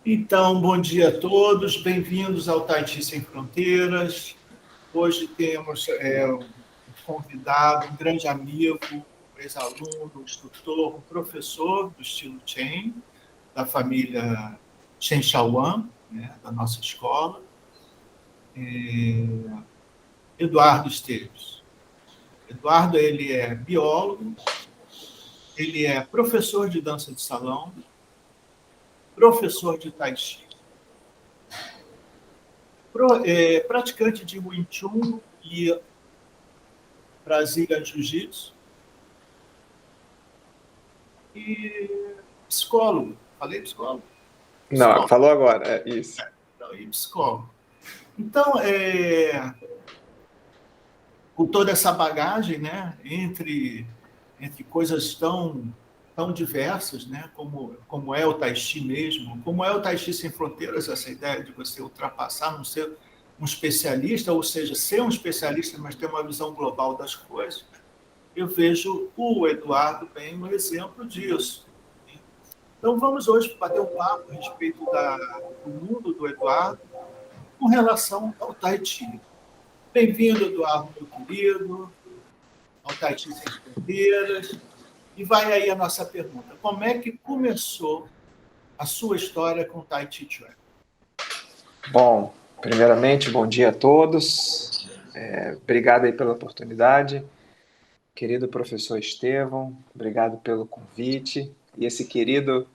Então, bom dia a todos, bem-vindos ao Tahiti Sem Fronteiras. Hoje temos um convidado, um grande amigo, um ex-aluno, um instrutor, um professor do estilo Chen, da família Chen Shaoan, né, da nossa escola, Eduardo Esteves. Eduardo, ele é biólogo, ele é professor de dança de salão, professor de Tai Chi, praticante de Wing Chun e Brasília Jiu-Jitsu e psicólogo. Falei psicólogo? Não, Psicólogo. falou agora, é isso. Não, e psicólogo. Então, com toda essa bagagem, né, entre coisas tão diversas, né, como é o Tai Chi mesmo, como é o Tai Chi Sem Fronteiras, essa ideia de você ultrapassar, não ser um especialista, ou seja, ser um especialista, mas ter uma visão global das coisas, eu vejo o Eduardo bem um exemplo disso. Então, vamos hoje bater um papo a respeito do mundo do Eduardo com relação ao Tai Chi. Bem-vindo, Eduardo, meu querido, ao Tai Chi Sem Fronteiras. E vai aí a nossa pergunta. Como é que começou a sua história com o Tai Chi Chuan? Bom, primeiramente, bom dia a todos. Obrigado aí pela oportunidade. Querido professor Estevão, obrigado pelo convite. E esse querido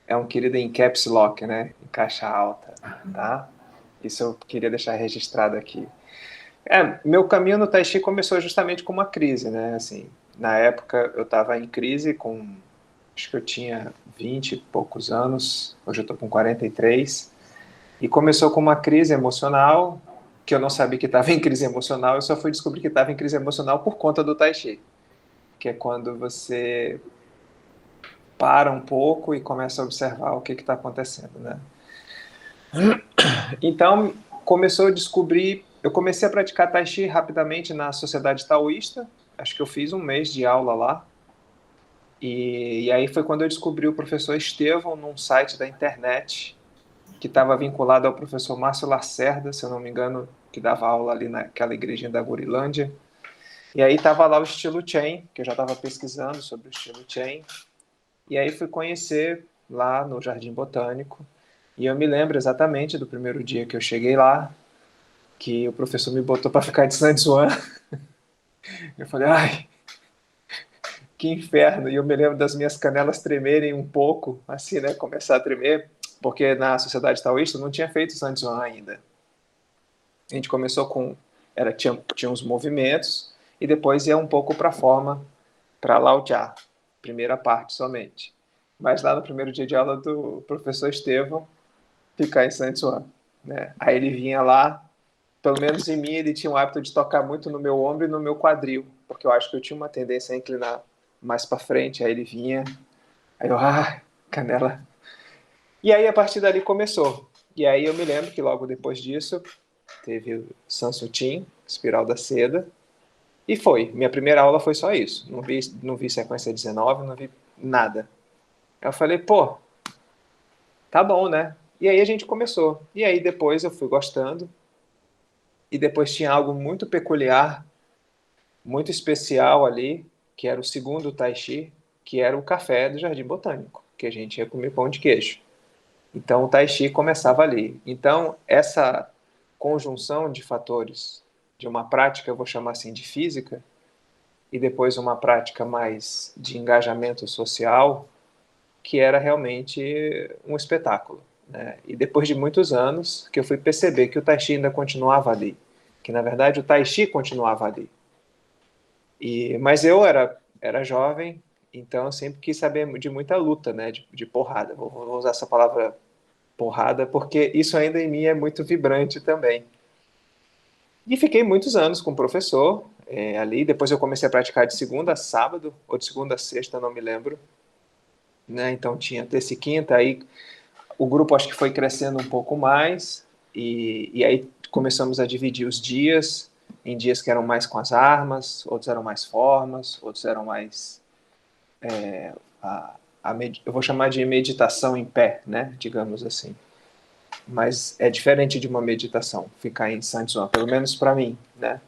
é um querido em caps lock, né? Em caixa alta, tá? Isso eu queria deixar registrado aqui. Meu caminho no Tai Chi começou justamente com uma crise, né? Assim, na época eu estava em crise acho que eu tinha 20 e poucos anos, hoje eu estou com 43. E começou com uma crise emocional, que eu não sabia que estava em crise emocional, eu só fui descobrir que estava em crise emocional por conta do Tai Chi, que é quando você para um pouco e começa a observar o que está acontecendo, né? Então, começou a descobrir, eu comecei a praticar Tai Chi rapidamente na Sociedade Taoísta, acho que eu fiz um mês de aula lá, e aí foi quando eu descobri o professor Estevão num site da internet, que estava vinculado ao professor Márcio Lacerda, se eu não me engano, que dava aula ali naquela igrejinha da Gurilândia. E aí estava lá o estilo Chen, que eu já estava pesquisando sobre o estilo Chen. E aí fui conhecer lá no Jardim Botânico. E eu me lembro exatamente do primeiro dia que eu cheguei lá, que o professor me botou para ficar de Sanzhuan. Eu falei, ai, que inferno. E eu me lembro das minhas canelas tremerem um pouco, assim, né, começar a tremer, porque na Sociedade Taoísta não tinha feito Sanzhuan ainda. A gente começou com tinha uns movimentos e depois ia um pouco para a forma para Lao-Tja, primeira parte somente. Mas lá no primeiro dia de aula do professor Estevão, ficar em Sanzhuan, né? Aí ele vinha lá, pelo menos em mim, ele tinha o hábito de tocar muito no meu ombro e no meu quadril, porque eu acho que eu tinha uma tendência a inclinar mais para frente. Aí ele vinha, aí eu, canela. E aí a partir dali começou. E aí eu me lembro que logo depois disso teve o Sansutin, Espiral da Seda, e foi. Minha primeira aula foi só isso. Não vi sequência 19, não vi nada. Eu falei, pô, tá bom, né? E aí a gente começou. E aí depois eu fui gostando. E depois tinha algo muito peculiar, muito especial ali, que era o segundo Tai Chi, que era o café do Jardim Botânico, que a gente ia comer pão de queijo. Então o Tai Chi começava ali. Então essa conjunção de fatores de uma prática, eu vou chamar assim de física, e depois uma prática mais de engajamento social, que era realmente um espetáculo, né? E depois de muitos anos que eu fui perceber que o Tai Chi ainda continuava ali, que na verdade o Tai Chi continuava ali. Mas eu era jovem, então eu sempre quis saber de muita luta, né? De porrada. Vou usar essa palavra porrada porque isso ainda em mim é muito vibrante também. E fiquei muitos anos com o professor ali. Depois eu comecei a praticar de segunda a sábado, ou de segunda a sexta, não me lembro. Né? Então tinha terça e quinta. Aí o grupo acho que foi crescendo um pouco mais. E aí começamos a dividir os dias em dias que eram mais com as armas, outros eram mais formas, outros eram mais eu vou chamar de meditação em pé, né? Digamos assim. mas é diferente de uma meditação, ficar em Sanzhuan, pelo menos para mim, né?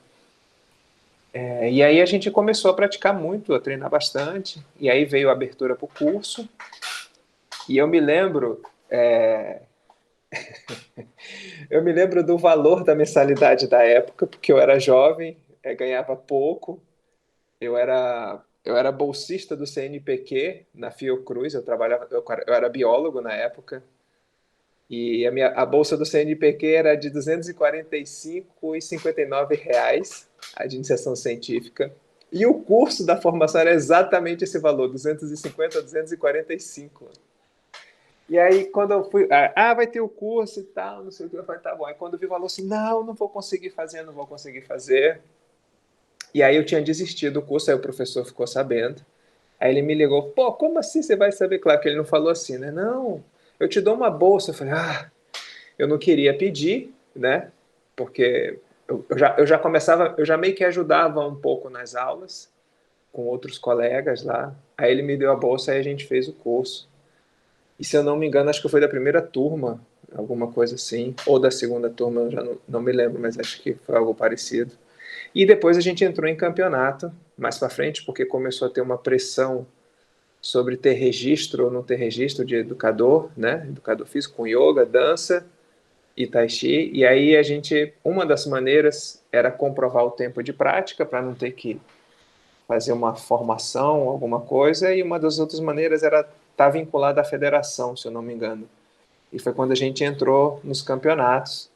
E aí a gente começou a praticar muito, a treinar bastante, e aí veio a abertura para o curso, e eu me lembro do valor da mensalidade da época, porque eu era jovem, ganhava pouco, eu era bolsista do CNPq na Fiocruz, eu era biólogo na época, e a bolsa do CNPq era de R$ 245,59, a de iniciação científica. E o curso da formação era exatamente esse valor, 250 a 245. E aí, quando eu fui, vai ter o curso e tal, não sei o que, eu falei, tá bom. Aí, quando eu vi o valor assim, não vou conseguir fazer, não vou conseguir fazer. E aí, eu tinha desistido do curso, aí o professor ficou sabendo. Aí, ele me ligou, pô, como assim você vai saber? Claro que ele não falou assim, né? Não, eu te dou uma bolsa. Eu falei, eu não queria pedir, né? Porque eu já começava, eu já meio que ajudava um pouco nas aulas, com outros colegas lá. Aí, ele me deu a bolsa e a gente fez o curso. E se eu não me engano, acho que foi da primeira turma, alguma coisa assim, ou da segunda turma, eu já não me lembro, mas acho que foi algo parecido. E depois a gente entrou em campeonato, mais para frente, porque começou a ter uma pressão sobre ter registro ou não ter registro de educador, né? Educador físico com yoga, dança e tai chi. E aí uma das maneiras era comprovar o tempo de prática para não ter que fazer uma formação, alguma coisa, e uma das outras maneiras era estar vinculada à federação, se eu não me engano. E foi quando a gente entrou nos campeonatos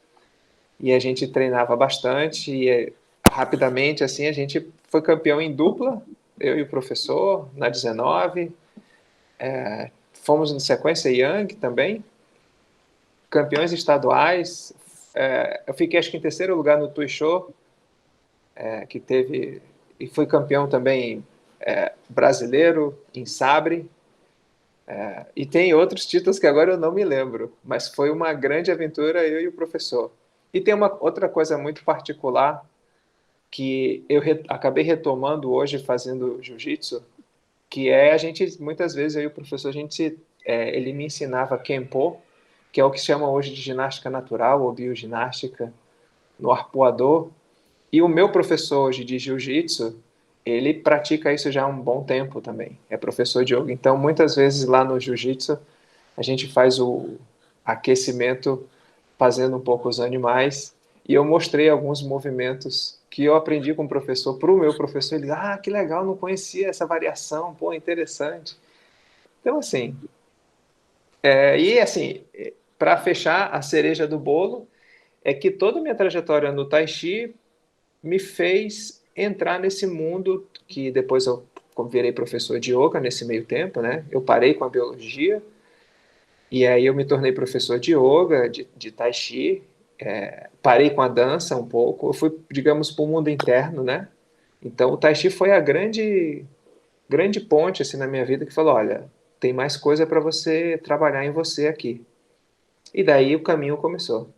e a gente treinava bastante e rapidamente assim a gente foi campeão em dupla, eu e o professor na 19, fomos em sequência Yang também, campeões estaduais, eu fiquei acho que em terceiro lugar no Tuichô, que teve, e fui campeão também brasileiro em sabre. E tem outros títulos que agora eu não me lembro, mas foi uma grande aventura eu e o professor. E tem uma outra coisa muito particular que eu acabei retomando hoje fazendo jiu-jitsu, que é a gente, muitas vezes, eu e o professor, ele me ensinava Kenpo, que é o que se chama hoje de ginástica natural ou bioginástica, no arpoador. E o meu professor hoje de jiu-jitsu, ele pratica isso já há um bom tempo também. É professor de yoga. Então, muitas vezes lá no jiu-jitsu, a gente faz o aquecimento fazendo um pouco os animais. E eu mostrei alguns movimentos que eu aprendi com o professor para o meu professor. Ele, que legal, não conhecia essa variação, pô, interessante. Então, assim, e assim, para fechar a cereja do bolo, é que toda a minha trajetória no Tai Chi me fez entrar nesse mundo que depois eu virei professor de yoga nesse meio tempo, né? Eu parei com a biologia e aí eu me tornei professor de yoga, de tai chi, parei com a dança um pouco, eu fui, digamos, para o mundo interno, né? Então o tai chi foi a grande ponte assim na minha vida que falou, olha, tem mais coisa para você trabalhar em você aqui. E daí o caminho começou.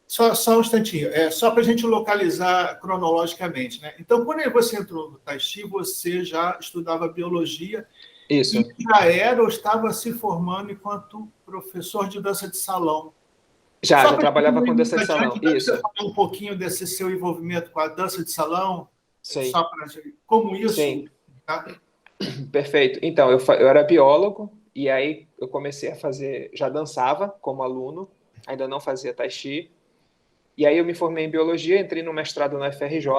Só um instantinho, só para a gente localizar cronologicamente, né? Então, quando você entrou no Tai Chi, você já estudava biologia Isso. e já era ou estava se formando enquanto professor de dança de salão. Já trabalhava com dança de salão. Adiante, Isso. você falar um pouquinho desse seu envolvimento com a dança de salão? Sei. Só para como isso? Sim. Tá? Perfeito. Então, eu era biólogo e aí eu comecei a fazer, já dançava como aluno, ainda não fazia tai chi. E aí eu me formei em biologia, entrei no mestrado na FRJ.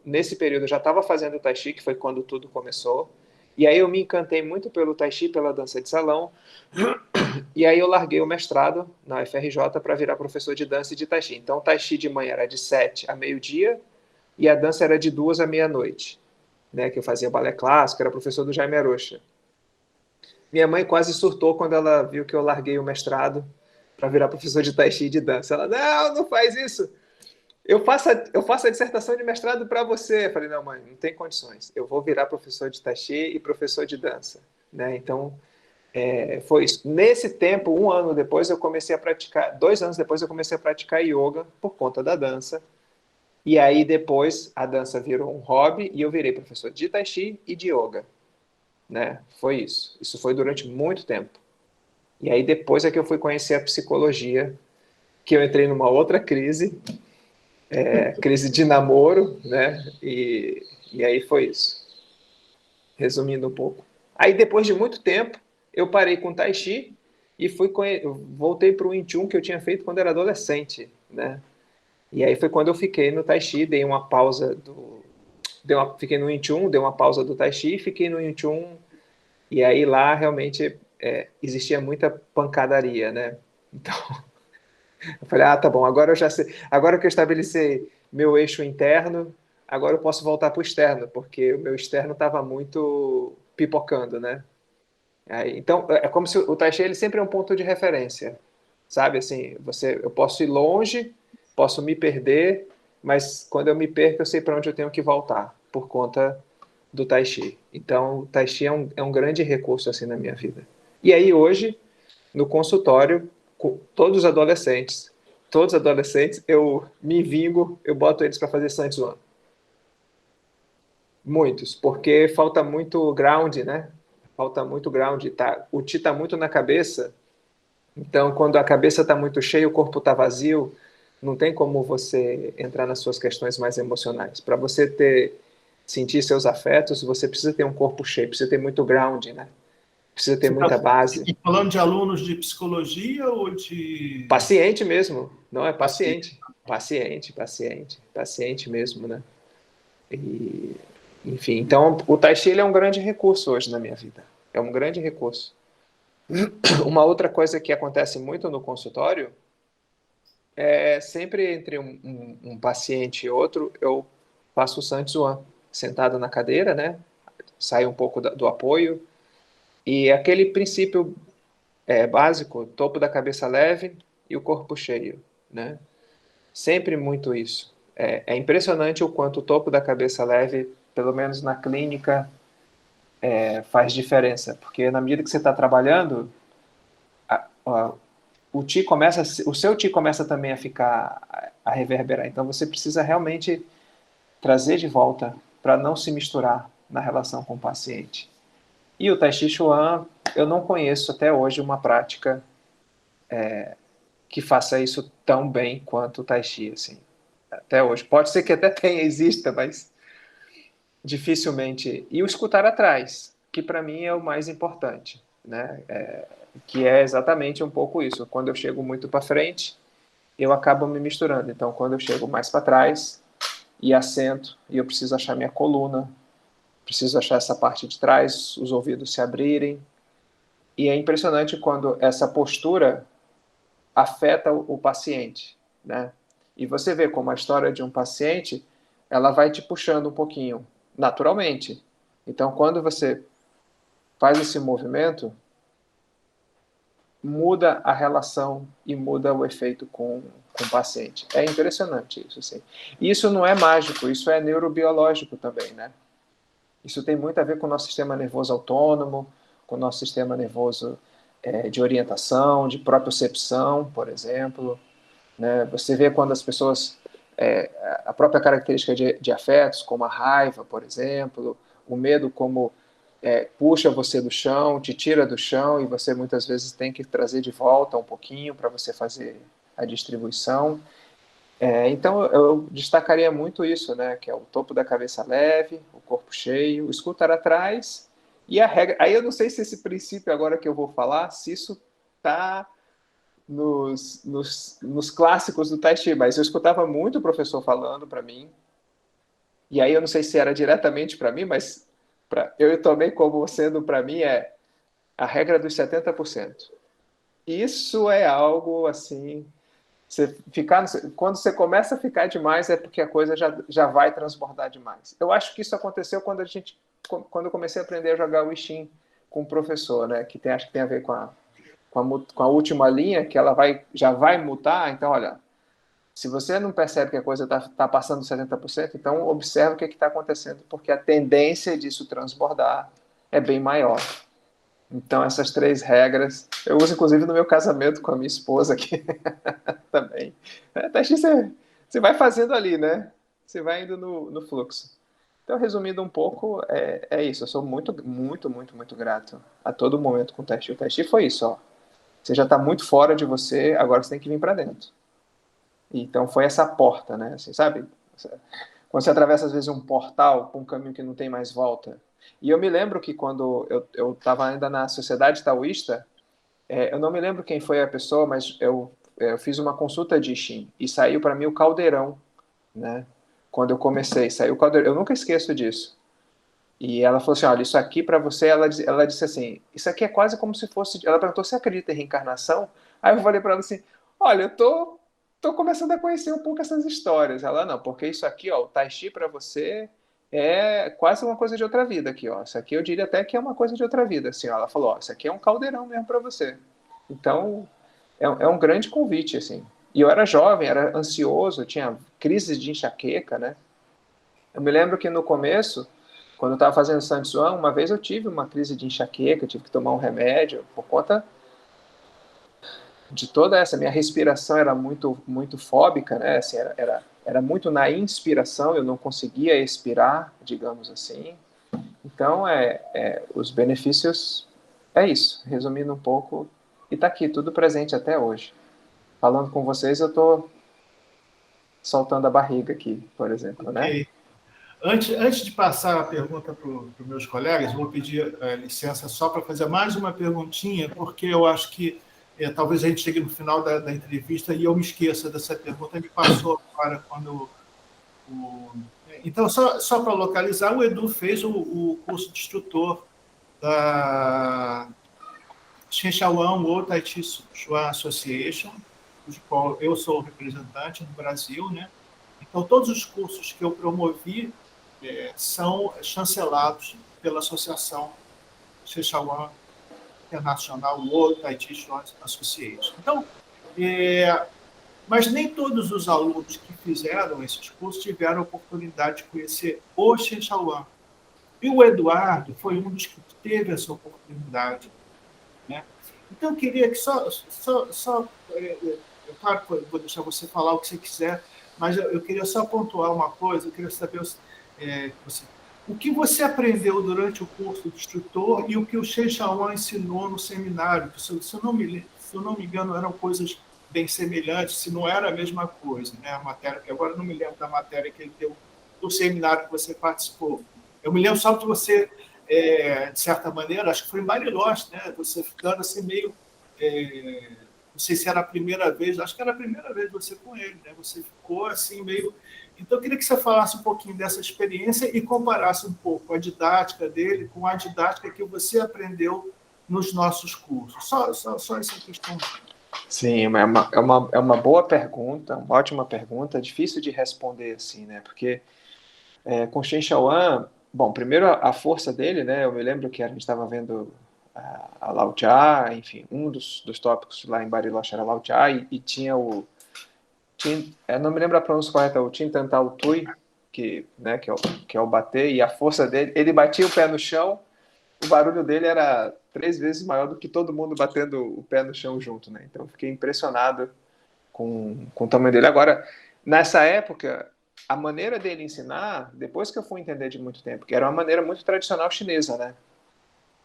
Nesse período eu já estava fazendo tai chi, que foi quando tudo começou. E aí eu me encantei muito pelo tai chi, pela dança de salão. E aí eu larguei o mestrado na FRJ para virar professor de dança e de tai chi. Então o tai chi de manhã era de 7 a meio-dia e a dança era de 2 à meia-noite, né, que eu fazia balé clássico, era professor do Jaime Arocha. Minha mãe quase surtou quando ela viu que eu larguei o mestrado para virar professor de tai chi e de dança. Ela, não faz isso. Eu faço a dissertação de mestrado para você. Eu falei, não, mãe, não tem condições. Eu vou virar professor de tai chi e professor de dança. Né? Então, foi isso. Nesse tempo, 1 ano depois, eu comecei a praticar, 2 anos depois, eu comecei a praticar yoga por conta da dança. E aí, depois, a dança virou um hobby e eu virei professor de tai chi e de yoga. Né? Foi isso. Isso foi durante muito tempo. E aí, depois é que eu fui conhecer a psicologia, que eu entrei numa outra crise, crise de namoro, né? E aí foi isso. Resumindo um pouco. Aí depois de muito tempo, eu parei com Tai Chi e voltei para o Wing Chun que eu tinha feito quando era adolescente, né? E aí foi quando eu fiquei no Tai Chi, dei uma pausa fiquei no Wing Chun, dei uma pausa do Tai Chi, fiquei no Wing Chun, e aí lá realmente existia muita pancadaria, né? Então, eu falei, tá bom, agora eu já sei, agora que eu estabeleci meu eixo interno, agora eu posso voltar para o externo, porque o meu externo estava muito pipocando, né? Aí, então, é como se o Tai Chi ele sempre é um ponto de referência, sabe? Assim, eu posso ir longe, posso me perder, mas quando eu me perco, eu sei para onde eu tenho que voltar, por conta do Tai Chi. Então, o Tai Chi é um grande recurso assim na minha vida. E aí, hoje, no consultório, com todos os adolescentes, eu me vingo, eu boto eles para fazer Santos. Muitos, porque falta muito ground, né? Falta muito ground, tá? O Ti tá muito na cabeça, então quando a cabeça está muito cheia, o corpo está vazio, não tem como você entrar nas suas questões mais emocionais. Para você sentir seus afetos, você precisa ter um corpo cheio, precisa ter muito ground, né? Precisa ter Você está muita base. falando de alunos de psicologia ou de Paciente mesmo, não é paciente? paciente. Paciente mesmo, né? E, enfim, então o Tai Chi ele é um grande recurso hoje na minha vida. É um grande recurso. Uma outra coisa que acontece muito no consultório é sempre entre um paciente e outro, eu faço o Santuan, sentado na cadeira, né? Saio um pouco do apoio. E aquele princípio básico, topo da cabeça leve e o corpo cheio, né? Sempre muito isso. É impressionante o quanto o topo da cabeça leve, pelo menos na clínica, faz diferença. Porque na medida que você está trabalhando, a, a, o seu ti começa também a ficar, a reverberar. Então você precisa realmente trazer de volta para não se misturar na relação com o paciente. E o Tai Chi Chuan, eu não conheço até hoje uma prática que faça isso tão bem quanto o Tai Chi, assim, até hoje. Pode ser que até tenha, exista, mas dificilmente. E o escutar atrás, que para mim é o mais importante, né? Que é exatamente um pouco isso. Quando eu chego muito para frente, eu acabo me misturando. Então, quando eu chego mais para trás e assento, e eu preciso achar minha coluna, preciso achar essa parte de trás, os ouvidos se abrirem. E é impressionante quando essa postura afeta o paciente, né? E você vê como a história de um paciente, ela vai te puxando um pouquinho, naturalmente. Então, quando você faz esse movimento, muda a relação e muda o efeito com o paciente. É impressionante isso, assim. E isso não é mágico, isso é neurobiológico também, né? Isso tem muito a ver com o nosso sistema nervoso autônomo, com o nosso sistema nervoso de orientação, de propriocepção, por exemplo. Né? Você vê quando as pessoas, a própria característica de afetos, como a raiva, por exemplo, o medo como puxa você do chão, te tira do chão e você muitas vezes tem que trazer de volta um pouquinho para você fazer a distribuição. Então eu destacaria muito isso, né? Que é o topo da cabeça leve, o corpo cheio, o escutar atrás e a regra. Aí eu não sei se esse princípio agora que eu vou falar, se isso está nos clássicos do Tai Chi, mas eu escutava muito o professor falando para mim, e aí eu não sei se era diretamente para mim, mas eu tomei como sendo para mim a regra dos 70%. Isso é algo assim, quando você começa a ficar demais é porque a coisa já vai transbordar demais. Eu acho que isso aconteceu quando eu comecei a aprender a jogar o Wixin com o professor, né, acho que tem a ver com a última linha, que ela já vai mutar. Então, olha, se você não percebe que a coisa está passando 70%, então observe o que está acontecendo, porque a tendência disso transbordar é bem maior. Então, essas 3 regras, eu uso inclusive no meu casamento com a minha esposa aqui também. Você vai fazendo ali, né? Você vai indo no fluxo. Então, resumindo um pouco, é isso. Eu sou muito, muito, muito, muito grato a todo momento com o Tai Chi. O Tai Chi foi isso, ó. Você já está muito fora de você, agora você tem que vir para dentro. Então foi essa porta, né? Assim, sabe? Quando você atravessa, às vezes, um portal com um caminho que não tem mais volta. E eu me lembro que quando eu estava ainda na Sociedade Taoísta, eu não me lembro quem foi a pessoa, mas eu fiz uma consulta de Xing e saiu para mim o caldeirão, né? Quando eu comecei, saiu o caldeirão. Eu nunca esqueço disso. E ela falou assim, olha, isso aqui para você, ela disse assim, isso aqui é quase como se fosse, ela perguntou se acredita em reencarnação, aí eu falei para ela assim, olha, tô começando a conhecer um pouco essas histórias. Ela, não, porque isso aqui, ó, o Tai Chi para você é quase uma coisa de outra vida aqui, ó, isso aqui eu diria até que é uma coisa de outra vida, assim, ó. Ela falou, ó, isso aqui é um caldeirão mesmo para você. Então, é um grande convite, assim. E eu era jovem, era ansioso, tinha crises de enxaqueca, né? Eu me lembro que no começo, quando eu estava fazendo San Tzuan, uma vez eu tive uma crise de enxaqueca, tive que tomar um remédio por conta de toda essa minha respiração era muito fóbica, né? Assim, era muito na inspiração, eu não conseguia expirar, digamos assim. Então, os benefícios é isso, resumindo um pouco, e está aqui, tudo presente até hoje. Falando com vocês, eu estou soltando a barriga aqui, por exemplo, né? Ok. Antes de passar a pergunta para os meus colegas, vou pedir licença só para fazer mais uma perguntinha, porque eu acho que talvez a gente chegue no final da entrevista e eu me esqueça dessa pergunta, me passou agora quando o... Então, só para localizar, o Edu fez o curso de instrutor da Shen Shaoan World Tai Chi Chuan Association, do qual eu sou o representante no Brasil, né? Então, todos os cursos que eu promovi são chancelados pela Associação Szechuan International World Tai Chi Chuan Association. Então, mas nem todos os alunos que fizeram esses cursos tiveram a oportunidade de conhecer o Szechuan. E o Eduardo foi um dos que teve essa oportunidade, né? Então, eu queria que claro que eu vou deixar você falar o que você quiser, mas eu queria só pontuar uma coisa, eu queria saber o que você aprendeu durante o curso de instrutor e o que o Shen Shaoan ensinou no seminário, que, se eu não me engano, eram coisas bem semelhantes, se não era a mesma coisa, né? A matéria, que agora eu não me lembro da matéria que ele deu do seminário que você participou. Eu me lembro só que você, de certa maneira, acho que foi em Bariloche, né? Você ficando assim meio... não sei se era a primeira vez, acho que era a primeira vez você com ele, né? Você ficou assim meio... Então, eu queria que você falasse um pouquinho dessa experiência e comparasse um pouco a didática dele com a didática que você aprendeu nos nossos cursos. Só essa questão. Sim, é uma boa pergunta, uma ótima pergunta, difícil de responder assim, né? Porque com Shen Shaoan, bom, primeiro a força dele, né? Eu me lembro que a gente estava vendo a Lao Tja, enfim, um dos tópicos lá em Bariloche era Lao Tja, e tinha eu não me lembro a pronúncia correta, o Tin Tan Tao Tui, né, que é o bater, e a força dele, ele batia o pé no chão, o barulho dele era 3 vezes maior do que todo mundo batendo o pé no chão junto, né? Então eu fiquei impressionado com o tamanho dele. Agora, nessa época, a maneira dele ensinar, depois que eu fui entender de muito tempo, que era uma maneira muito tradicional chinesa, né?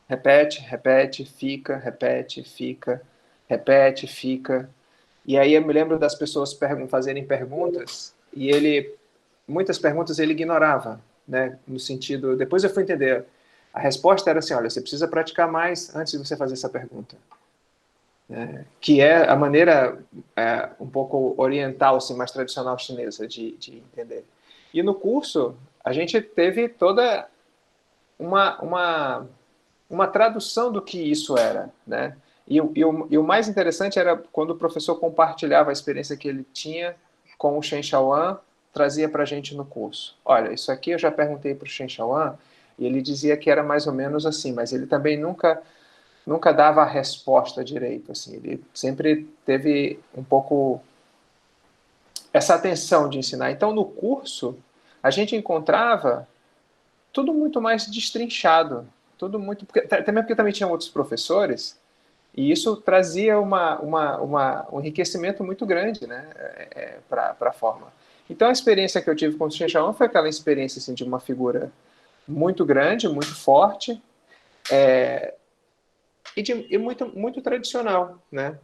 Repete, repete, fica, repete, fica, repete, fica. E aí eu me lembro das pessoas fazerem perguntas e muitas perguntas ele ignorava, né? No sentido, depois eu fui entender. A resposta era assim, olha, você precisa praticar mais antes de você fazer essa pergunta. Que é a maneira um pouco oriental, assim, mais tradicional chinesa de entender. E no curso, a gente teve toda uma tradução do que isso era, né? E o mais interessante era quando o professor compartilhava a experiência que ele tinha com o Shen Shaoan, trazia para a gente no curso. Olha, isso aqui eu já perguntei para o Shen Shaoan, e ele dizia que era mais ou menos assim, mas ele também nunca dava a resposta direito, assim. Ele sempre teve um pouco essa atenção de ensinar. Então, no curso, a gente encontrava tudo muito mais destrinchado, tudo muito também porque também tinham outros professores e isso trazia um enriquecimento muito grande, né, para a forma. Então a experiência que eu tive com o Chen Shaoan foi aquela experiência assim, de uma figura muito grande, muito forte e muito tradicional, né,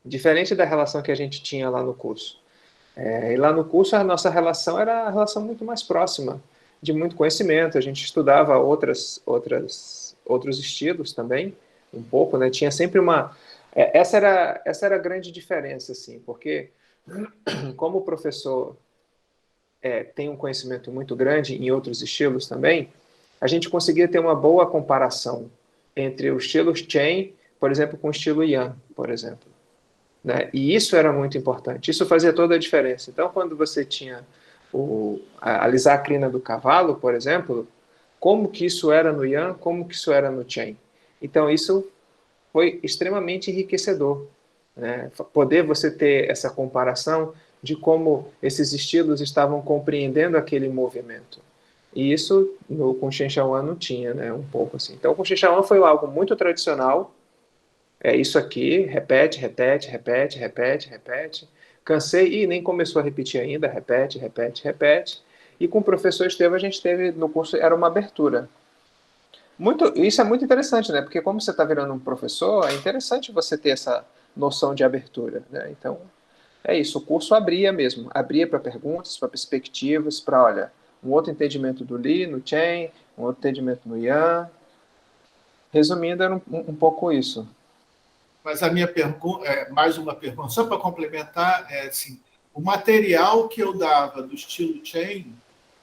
diferente da relação que a gente tinha lá no curso. E lá no curso a nossa relação era a relação muito mais próxima, de muito conhecimento. A gente estudava outros estilos também, um pouco, né? Tinha sempre uma... essa era a grande diferença, assim, porque como o professor tem um conhecimento muito grande em outros estilos também, a gente conseguia ter uma boa comparação entre o estilo Chen, por exemplo, com o estilo Yan, por exemplo. Né? E isso era muito importante, isso fazia toda a diferença. Então, quando você tinha a alisar a crina do cavalo, por exemplo, como que isso era no Yan, como que isso era no Chen. Então, isso foi extremamente enriquecedor. Né? Poder você ter essa comparação de como esses estilos estavam compreendendo aquele movimento. E isso com Shen Shaoan não tinha, né? Um pouco assim. Então, com Shen Shaoan foi algo muito tradicional. É isso aqui, repete, repete, repete, repete, repete. Cansei e nem começou a repetir ainda, repete, repete, repete. E com o professor Estevam a gente teve no curso, era uma abertura. Isso é muito interessante, né? Porque como você está virando um professor, é interessante você ter essa noção de abertura, né? Então, é isso. O curso abria mesmo. Abria para perguntas, para perspectivas, para, olha, um outro entendimento do Li, no Chen, um outro entendimento no Yan. Resumindo, era um pouco isso. Mas a minha pergunta, mais uma pergunta, só para complementar, assim, o material que eu dava do estilo Chen,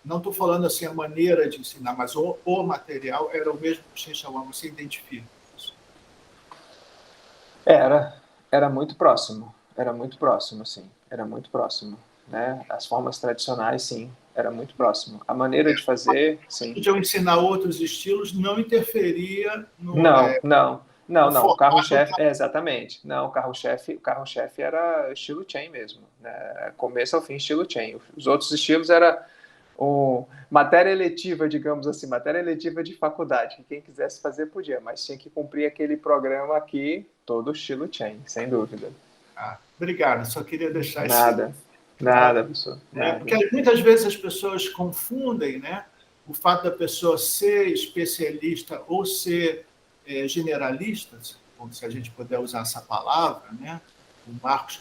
não estou falando assim a maneira de ensinar, mas o material era o mesmo que o Shen Shaoan, você identifica isso? Era muito próximo, sim, era muito próximo, né? As formas tradicionais, sim, era muito próximo. A maneira de fazer, sim. De eu ensinar outros estilos não interferia no, Não, o formato. carro-chefe, exatamente. Não, o carro-chefe era estilo Chen mesmo, né? Começo ao fim, estilo Chen. Os outros estilos era matéria eletiva, digamos assim, matéria eletiva de faculdade, que quem quisesse fazer podia, mas tinha que cumprir aquele programa aqui, todo estilo Chen, sem dúvida. Obrigado, só queria deixar Nada, professor. Porque muitas vezes as pessoas confundem, né, o fato da pessoa ser especialista ou ser generalista, se a gente puder usar essa palavra, né, o Marcos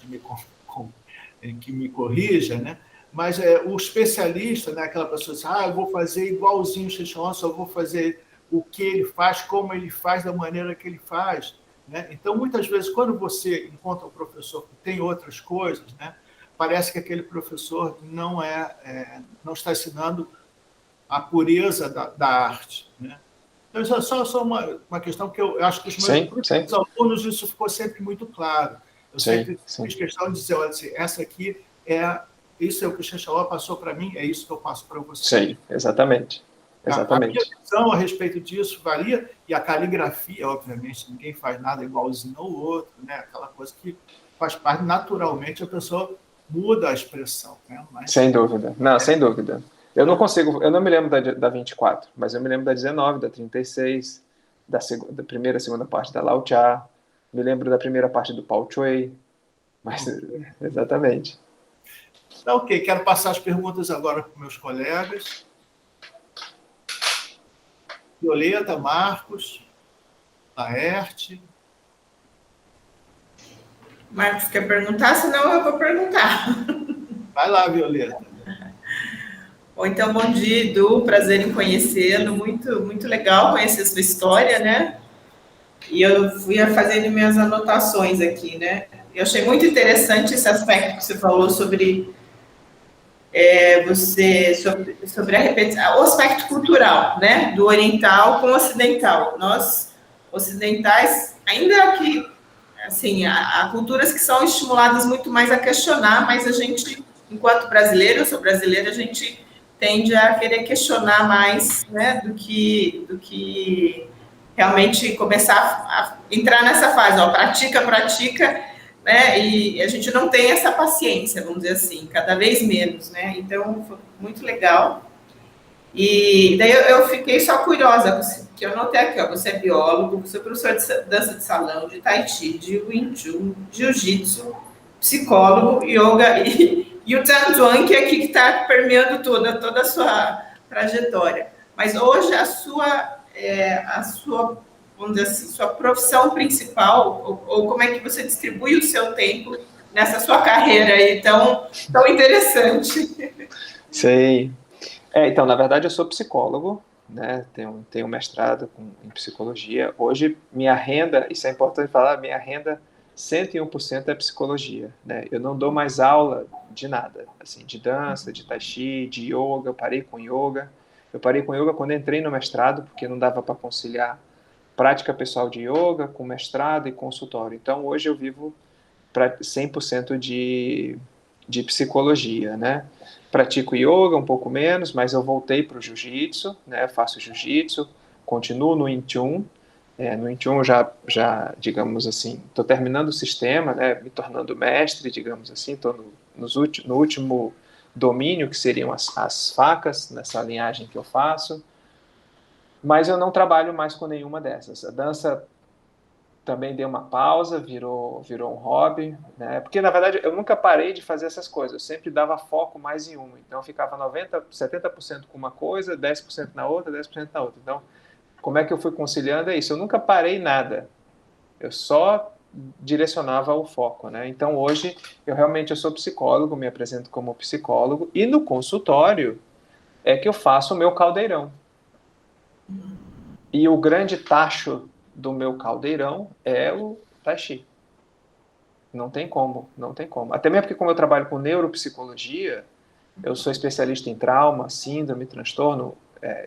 que me corrija, né, mas o especialista, né, aquela pessoa diz, eu vou fazer igualzinho o Shen Shaoan, só vou fazer o que ele faz, como ele faz, da maneira que ele faz. Né? Então, muitas vezes, quando você encontra um professor que tem outras coisas, né, parece que aquele professor não está ensinando a pureza da arte. Né? Então, isso é só uma questão que eu acho que os meus alunos, isso ficou sempre muito claro. Eu sempre fiz questão de dizer, olha, assim, isso é o que o Shen Shaoan passou para mim, é isso que eu passo para você. Sim, exatamente. A minha visão a respeito disso varia, e a caligrafia, obviamente, ninguém faz nada igualzinho ao outro, né? Aquela coisa que faz parte, naturalmente, a pessoa muda a expressão. Né? Mas, sem dúvida. Não, sem dúvida. Eu não me lembro da 24, mas eu me lembro da 19, da 36, da primeira e segunda parte da Lao Tzu, me lembro da primeira parte do Pao Chui, mas exatamente. Tá, ok, quero passar as perguntas agora para os meus colegas. Violeta, Marcos, Laerte. Marcos quer perguntar, senão eu vou perguntar. Vai lá, Violeta. Bom, então, bom dia, Edu, prazer em conhecê-lo, muito, muito legal conhecer a sua história, né? E eu fui fazendo minhas anotações aqui, né? Eu achei muito interessante esse aspecto que você falou sobre sobre a repetição, o aspecto cultural, né? Do oriental com o ocidental. Nós, ocidentais, ainda que, assim, há culturas que são estimuladas muito mais a questionar, mas a gente, enquanto brasileiro, eu sou brasileira, a gente tende a querer questionar mais, né, do que realmente começar a entrar nessa fase, pratica, né, e a gente não tem essa paciência, vamos dizer assim, cada vez menos, né, então foi muito legal. E daí eu fiquei só curiosa, que eu notei aqui, você é biólogo, você é professor de dança de salão, de tai chi, de wing chun, jiu-jitsu, psicólogo, yoga e o Zhuang, que é aqui que está permeando toda a sua trajetória. Mas hoje a sua, vamos dizer assim, sua profissão principal, ou como é que você distribui o seu tempo nessa sua carreira aí tão interessante. Sei. Então, na verdade, eu sou psicólogo, né? Tenho mestrado em psicologia. Hoje, minha renda, isso é importante falar, minha renda 101% é psicologia, né? Eu não dou mais aula de nada, assim, de dança, de tai chi, de yoga. Eu parei com yoga. Eu parei com yoga quando entrei no mestrado, porque não dava para conciliar prática pessoal de yoga com mestrado e consultório. Então, hoje eu vivo 100% de psicologia, né? Pratico yoga um pouco menos, mas eu voltei para o jiu-jitsu, né? Faço jiu-jitsu, continuo no Wing Chun. No Wing Chun digamos assim, estou terminando o sistema, né? Me tornando mestre, digamos assim, estou no último domínio, que seriam as facas, nessa linhagem que eu faço. Mas eu não trabalho mais com nenhuma dessas. A dança também deu uma pausa, virou um hobby, né? Porque, na verdade, eu nunca parei de fazer essas coisas, eu sempre dava foco mais em uma. Então, eu ficava 70% com uma coisa, 10% na outra, 10% na outra. Então, como é que eu fui conciliando? É isso, eu nunca parei nada, eu só direcionava o foco, né? Então, hoje, eu sou psicólogo, me apresento como psicólogo, e no consultório é que eu faço o meu caldeirão. E o grande tacho do meu caldeirão é o tai chi. Não tem como, não tem como. Até mesmo porque, como eu trabalho com neuropsicologia, eu sou especialista em trauma, síndrome, transtorno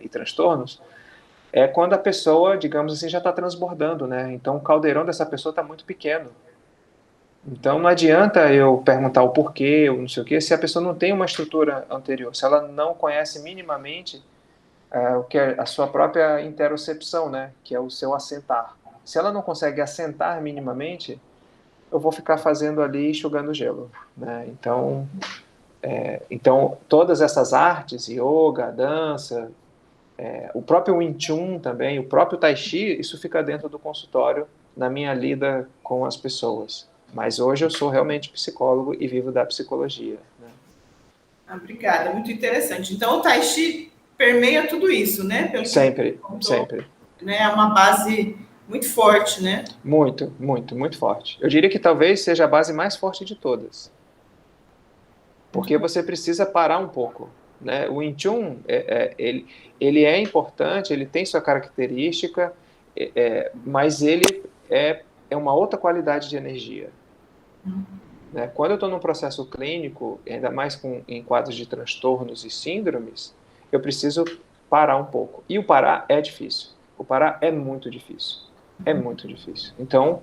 e transtornos, é quando a pessoa, digamos assim, já está transbordando, né? Então, o caldeirão dessa pessoa está muito pequeno. Então, não adianta eu perguntar o porquê, ou não sei o quê, se a pessoa não tem uma estrutura anterior, se ela não conhece minimamente o que é a sua própria interocepção, né? Que é o seu assentar. Se ela não consegue assentar minimamente, eu vou ficar fazendo ali enxugando gelo, né? Então todas essas artes, yoga, dança, o próprio Wing Chun também, o próprio Tai Chi, isso fica dentro do consultório na minha lida com as pessoas. Mas hoje eu sou realmente psicólogo e vivo da psicologia, né? Obrigada, muito interessante. Então, o Tai Chi permeia tudo isso, né? Sempre, sempre. Né? É uma base muito forte, né? Muito, muito, muito forte. Eu diria que talvez seja a base mais forte de todas. Porque você precisa parar um pouco, né? O Wing Chun, ele é importante, ele tem sua característica, mas ele é uma outra qualidade de energia. Né? Quando eu estou num processo clínico, ainda mais em quadros de transtornos e síndromes, eu preciso parar um pouco. E o parar é difícil. O parar é muito difícil. É muito difícil. Então,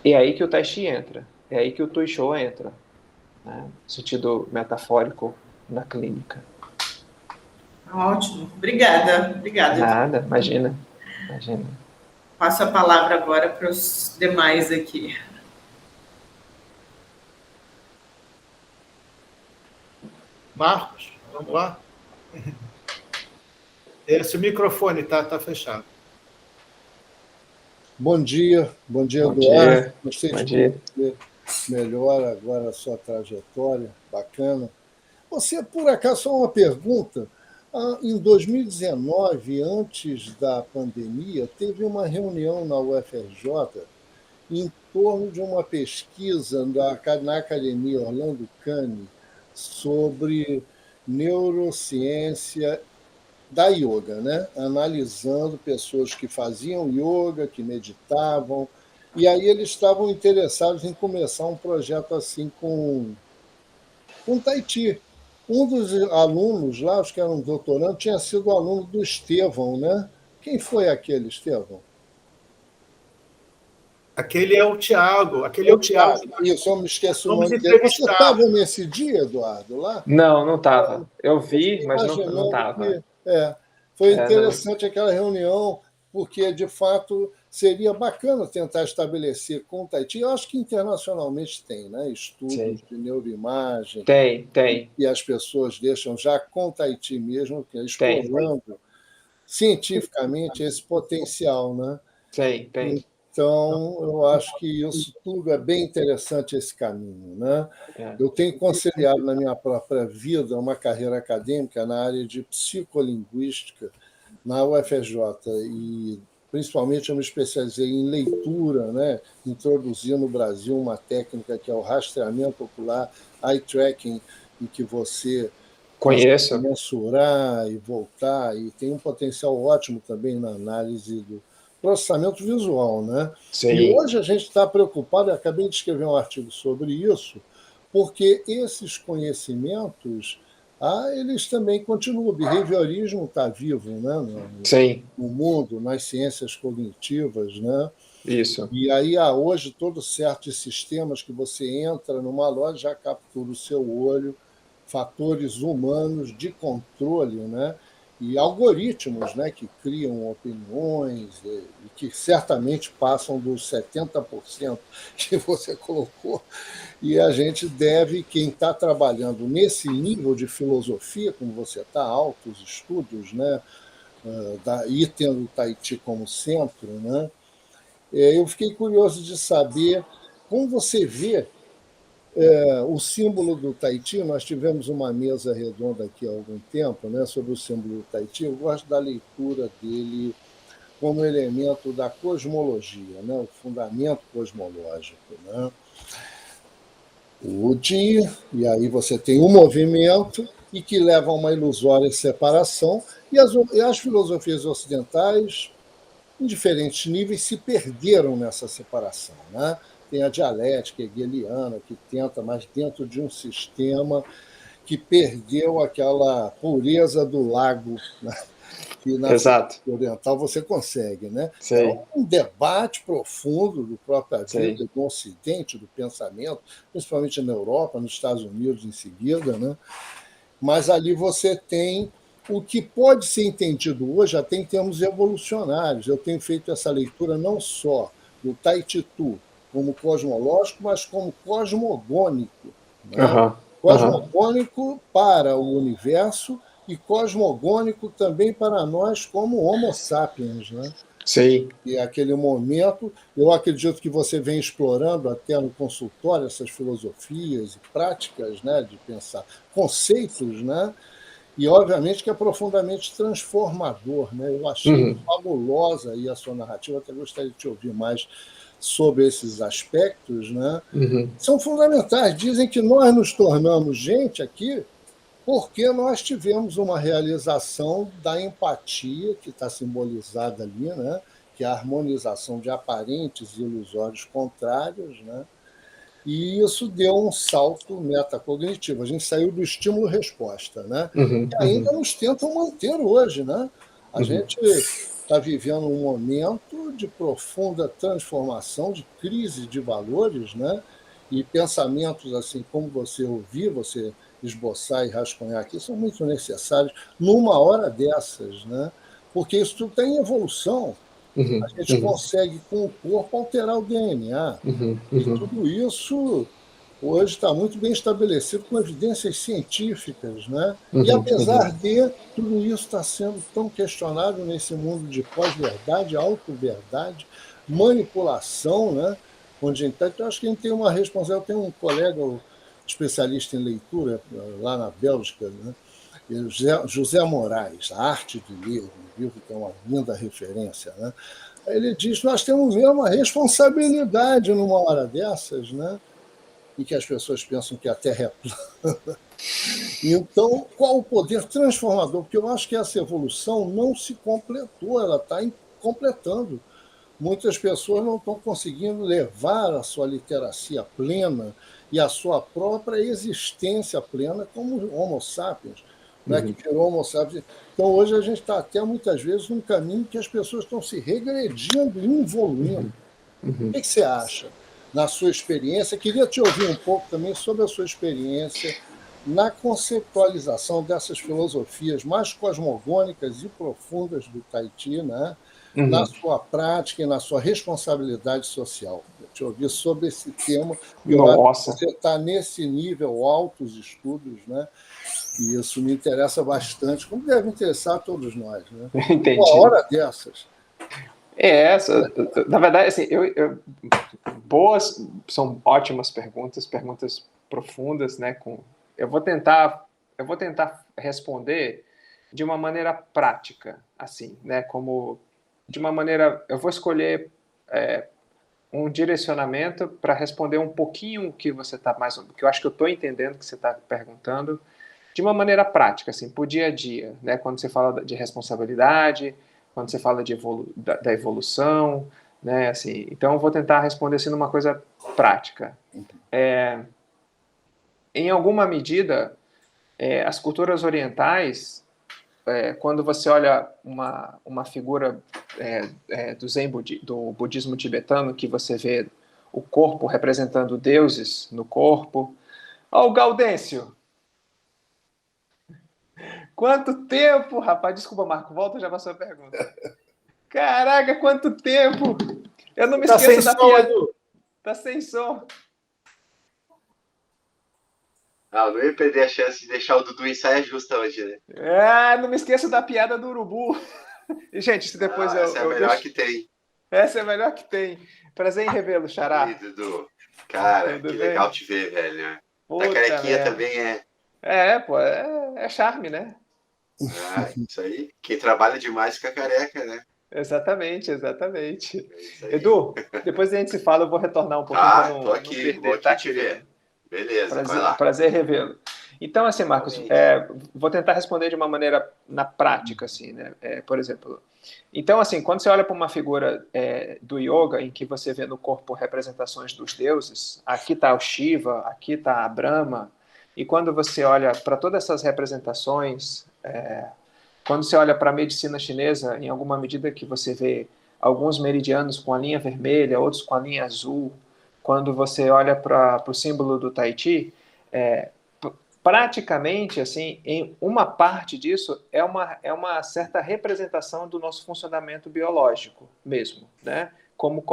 é aí que o Tai Chi entra. É aí que o Tui Shou entra, né? No sentido metafórico na clínica. Ótimo. Obrigada. Nada, imagina. Passo a palavra agora para os demais aqui. Marcos, vamos lá? Esse microfone está fechado. Bom dia, Eduardo. Gostei de conhecer melhor agora a sua trajetória, bacana. Você, por acaso, só uma pergunta. Em 2019, antes da pandemia, teve uma reunião na UFRJ em torno de uma pesquisa na Academia Orlando Cane sobre neurociência da yoga, né? Analisando pessoas que faziam yoga, que meditavam, e aí eles estavam interessados em começar um projeto assim com Tai Chi. Um dos alunos lá, acho que era um doutorando, tinha sido aluno do Estevão, né? Quem foi aquele, Estevão? Aquele é o Tiago. Isso, eu me esqueci o nome dele. Você estava nesse dia, Eduardo, lá? Não estava. Eu vi, mas não estava. Foi interessante aquela reunião, porque, de fato, seria bacana tentar estabelecer com o Tai Chi. Eu acho que internacionalmente tem, né? Estudos de neuroimagem. Tem. E as pessoas deixam já com o Tai Chi mesmo, explorando cientificamente esse potencial, né? Tem. Então, eu acho que isso tudo é bem interessante, esse caminho, né? Eu tenho conciliado na minha própria vida uma carreira acadêmica na área de psicolinguística na UFRJ, e Principalmente eu me especializei em leitura, né? Introduzi no Brasil uma técnica que é o rastreamento ocular, eye tracking, em que você Conheço. mensurar e voltar, e tem um potencial ótimo também na análise do processamento visual, né? Sim. E hoje a gente está preocupado, eu acabei de escrever um artigo sobre isso, porque esses conhecimentos, eles também continuam. O behaviorismo está vivo, né? Sim. No mundo, nas ciências cognitivas, né? Isso. E aí há hoje todo certo de sistemas que você entra numa loja, já captura o seu olho, fatores humanos de controle, né? E algoritmos, né, que criam opiniões e que certamente passam dos 70% que você colocou. E a gente deve, quem está trabalhando nesse nível de filosofia, como você está, altos estudos, né, e tendo o Tahiti como centro, né, eu fiquei curioso de saber como você vê o símbolo do Tahiti. Nós tivemos uma mesa redonda aqui há algum tempo, né, sobre o símbolo do Tahiti. Eu gosto da leitura dele como elemento da cosmologia, né, o fundamento cosmológico, né? O Ti, e aí você tem um movimento e que leva a uma ilusória separação, e as filosofias ocidentais, em diferentes níveis, se perderam nessa separação, né? Tem a dialética hegeliana, que tenta, mas dentro de um sistema que perdeu aquela pureza do lago, né? Que na filosofia oriental você consegue, né? É um debate profundo do própria vida, do Ocidente, do pensamento, principalmente na Europa, nos Estados Unidos em seguida, né? Mas ali você tem o que pode ser entendido hoje até em termos evolucionários. Eu tenho feito essa leitura não só do Taititu como cosmológico, mas como cosmogônico, né? Cosmogônico para o universo e cosmogônico também para nós como Homo sapiens, né? Sim. E aquele momento, eu acredito que você vem explorando até no consultório essas filosofias e práticas, né, de pensar conceitos, né? E obviamente que é profundamente transformador, né? Eu achei fabulosa aí a sua narrativa, até gostaria de te ouvir mais sobre esses aspectos, né? São fundamentais. Dizem que nós nos tornamos gente aqui porque nós tivemos uma realização da empatia, que está simbolizada ali, né? Que é a harmonização de aparentes e ilusórios contrários, né? E isso deu um salto metacognitivo. A gente saiu do estímulo-resposta, né? E ainda nos tentam manter hoje, né? A gente está vivendo um momento de profunda transformação, de crise de valores, né? E pensamentos assim como você ouvir, você esboçar e rascunhar aqui, são muito necessários numa hora dessas, né? Porque isso tudo está em evolução. A gente consegue, com o corpo, alterar o DNA. E tudo isso hoje está muito bem estabelecido com evidências científicas, né? E apesar de tudo isso estar sendo tão questionado nesse mundo de pós-verdade, auto-verdade, manipulação, né? Onde então, eu acho que a gente tem uma responsabilidade. Eu tenho um colega especialista em leitura lá na Bélgica, né? José Moraes, A Arte de Ler, um livro que é uma linda referência, né? Ele diz que nós temos mesmo uma responsabilidade numa hora dessas, né? Em que as pessoas pensam que a Terra é plana. Então, qual o poder transformador? Porque eu acho que essa evolução não se completou, ela está completando. Muitas pessoas não estão conseguindo levar a sua literacia plena e a sua própria existência plena como Homo sapiens, né, que virou Homo sapiens. Então, hoje a gente está até muitas vezes num caminho que as pessoas estão se regredindo e evoluindo. O que você acha, na sua experiência? Queria te ouvir um pouco também sobre a sua experiência na conceptualização dessas filosofias mais cosmogônicas e profundas do Tahiti, né? Na sua prática e na sua responsabilidade social. Eu te ouvi sobre esse tema, e eu acho que você está nesse nível, altos estudos, né? E isso me interessa bastante, como deve interessar a todos nós, né? Entendi. Uma hora dessas. Na verdade, assim, boas, são ótimas perguntas profundas, né? Eu vou tentar responder de uma maneira prática, assim, né? Como de uma maneira... Eu vou escolher um direcionamento para responder um pouquinho o que você está mais... que eu acho que eu estou entendendo que você está perguntando, de uma maneira prática, assim, por dia a dia, né? Quando você fala de responsabilidade, quando você fala de da evolução, né? Assim, então, eu vou tentar responder assim numa coisa prática. Em alguma medida, as culturas orientais, quando você olha uma figura do budismo tibetano, que você vê o corpo representando deuses no corpo. Ó, o Gaudêncio! Quanto tempo, rapaz? Desculpa, Marco, volta já para a sua pergunta. Caraca, quanto tempo! Eu não me esqueço da piada. Tá sem som. Eu não ia perder a chance de deixar o Dudu em saia justa hoje, né? Não me esqueço da piada do urubu. E, gente, se depois essa é a melhor que tem. Essa é a melhor que tem. Prazer em revê-lo, Xará. E aí, Dudu? Cara, Tudo que bem? legal te ver, velho. Puta Da carequinha merda. também é. Pô, é charme, né? Isso aí. Quem trabalha demais fica careca, né? Exatamente, exatamente. Isso aí. Edu, depois a gente se fala, eu vou retornar um pouquinho para não, tô aqui, não perder, vou aqui tá, te querido? ver. Beleza, vai Prazer, lá. prazer revê-lo. Então, assim, Marcos, vou tentar responder de uma maneira na prática, assim, né? Por exemplo, então, assim, quando você olha para uma figura do yoga, em que você vê no corpo representações dos deuses, aqui está o Shiva, aqui está a Brahma, e quando você olha para todas essas representações, quando você olha para a medicina chinesa, em alguma medida que você vê alguns meridianos com a linha vermelha, outros com a linha azul, quando você olha para o símbolo do Tai Chi, praticamente, assim, em uma parte disso é uma certa representação do nosso funcionamento biológico mesmo, né? Como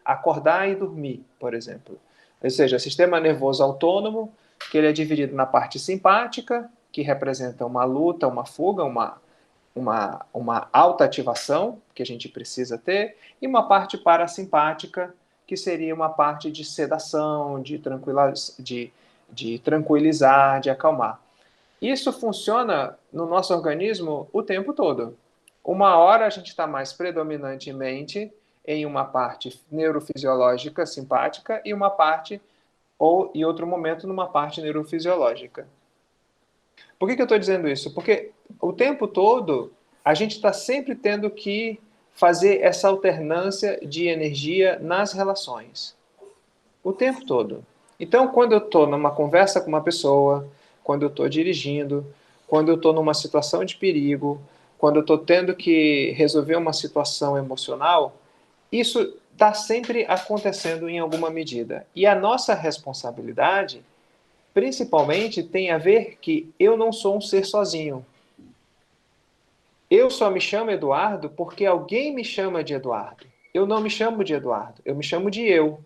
acordar e dormir, por exemplo. Ou seja, sistema nervoso autônomo, que ele é dividido na parte simpática, que representa uma luta, uma fuga, uma alta ativação que a gente precisa ter, e uma parte parasimpática, que seria uma parte de sedação, de tranquilizar, de acalmar. Isso funciona no nosso organismo o tempo todo. Uma hora a gente está mais predominantemente em uma parte neurofisiológica simpática e uma parte, ou em outro momento, numa parte neurofisiológica. Por que eu estou dizendo isso? Porque o tempo todo a gente está sempre tendo que fazer essa alternância de energia nas relações. O tempo todo. Então, quando eu estou numa conversa com uma pessoa, quando eu estou dirigindo, quando eu estou numa situação de perigo, quando eu estou tendo que resolver uma situação emocional, isso está sempre acontecendo em alguma medida. E a nossa responsabilidade, principalmente, tem a ver que eu não sou um ser sozinho. Eu só me chamo Eduardo porque alguém me chama de Eduardo. Eu não me chamo de Eduardo, eu me chamo de eu.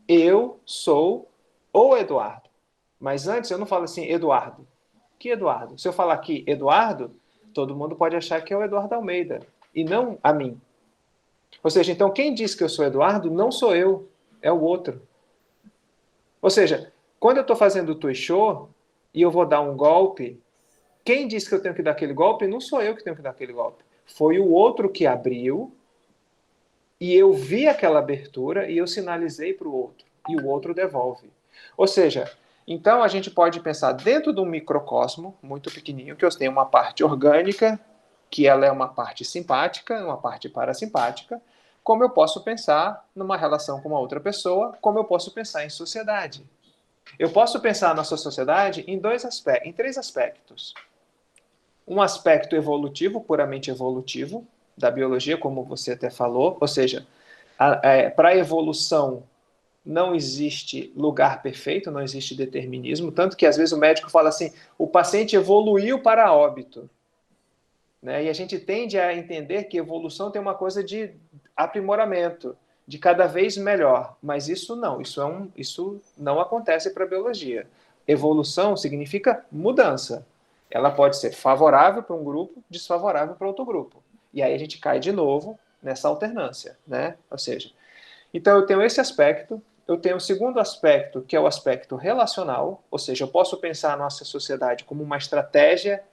Eu sou o Eduardo. Mas antes eu não falo assim, Eduardo. Que Eduardo? Se eu falar aqui Eduardo, todo mundo pode achar que é o Eduardo Almeida, e não a mim. Ou seja, então quem diz que eu sou Eduardo não sou eu, é o outro. Ou seja, quando eu estou fazendo o Tuixô e eu vou dar um golpe, quem diz que eu tenho que dar aquele golpe não sou eu que tenho que dar aquele golpe. Foi o outro que abriu, e eu vi aquela abertura e eu sinalizei para o outro. E o outro devolve. Ou seja, então a gente pode pensar dentro de um microcosmo muito pequenininho, que eu tenho uma parte orgânica, que ela é uma parte simpática, uma parte parasimpática, como eu posso pensar numa relação com uma outra pessoa, como eu posso pensar em sociedade. Eu posso pensar na sua sociedade em três aspectos. Um aspecto evolutivo, puramente evolutivo, da biologia, como você até falou, ou seja, para a evolução não existe lugar perfeito, não existe determinismo, tanto que às vezes o médico fala assim, o paciente evoluiu para óbito. Né? E a gente tende a entender que evolução tem uma coisa de aprimoramento, de cada vez melhor, mas isso não acontece para a biologia. Evolução significa mudança. Ela pode ser favorável para um grupo, desfavorável para outro grupo. E aí a gente cai de novo nessa alternância, né? Ou seja, então eu tenho esse aspecto, eu tenho o segundo aspecto, que é o aspecto relacional, ou seja, eu posso pensar a nossa sociedade como uma estratégia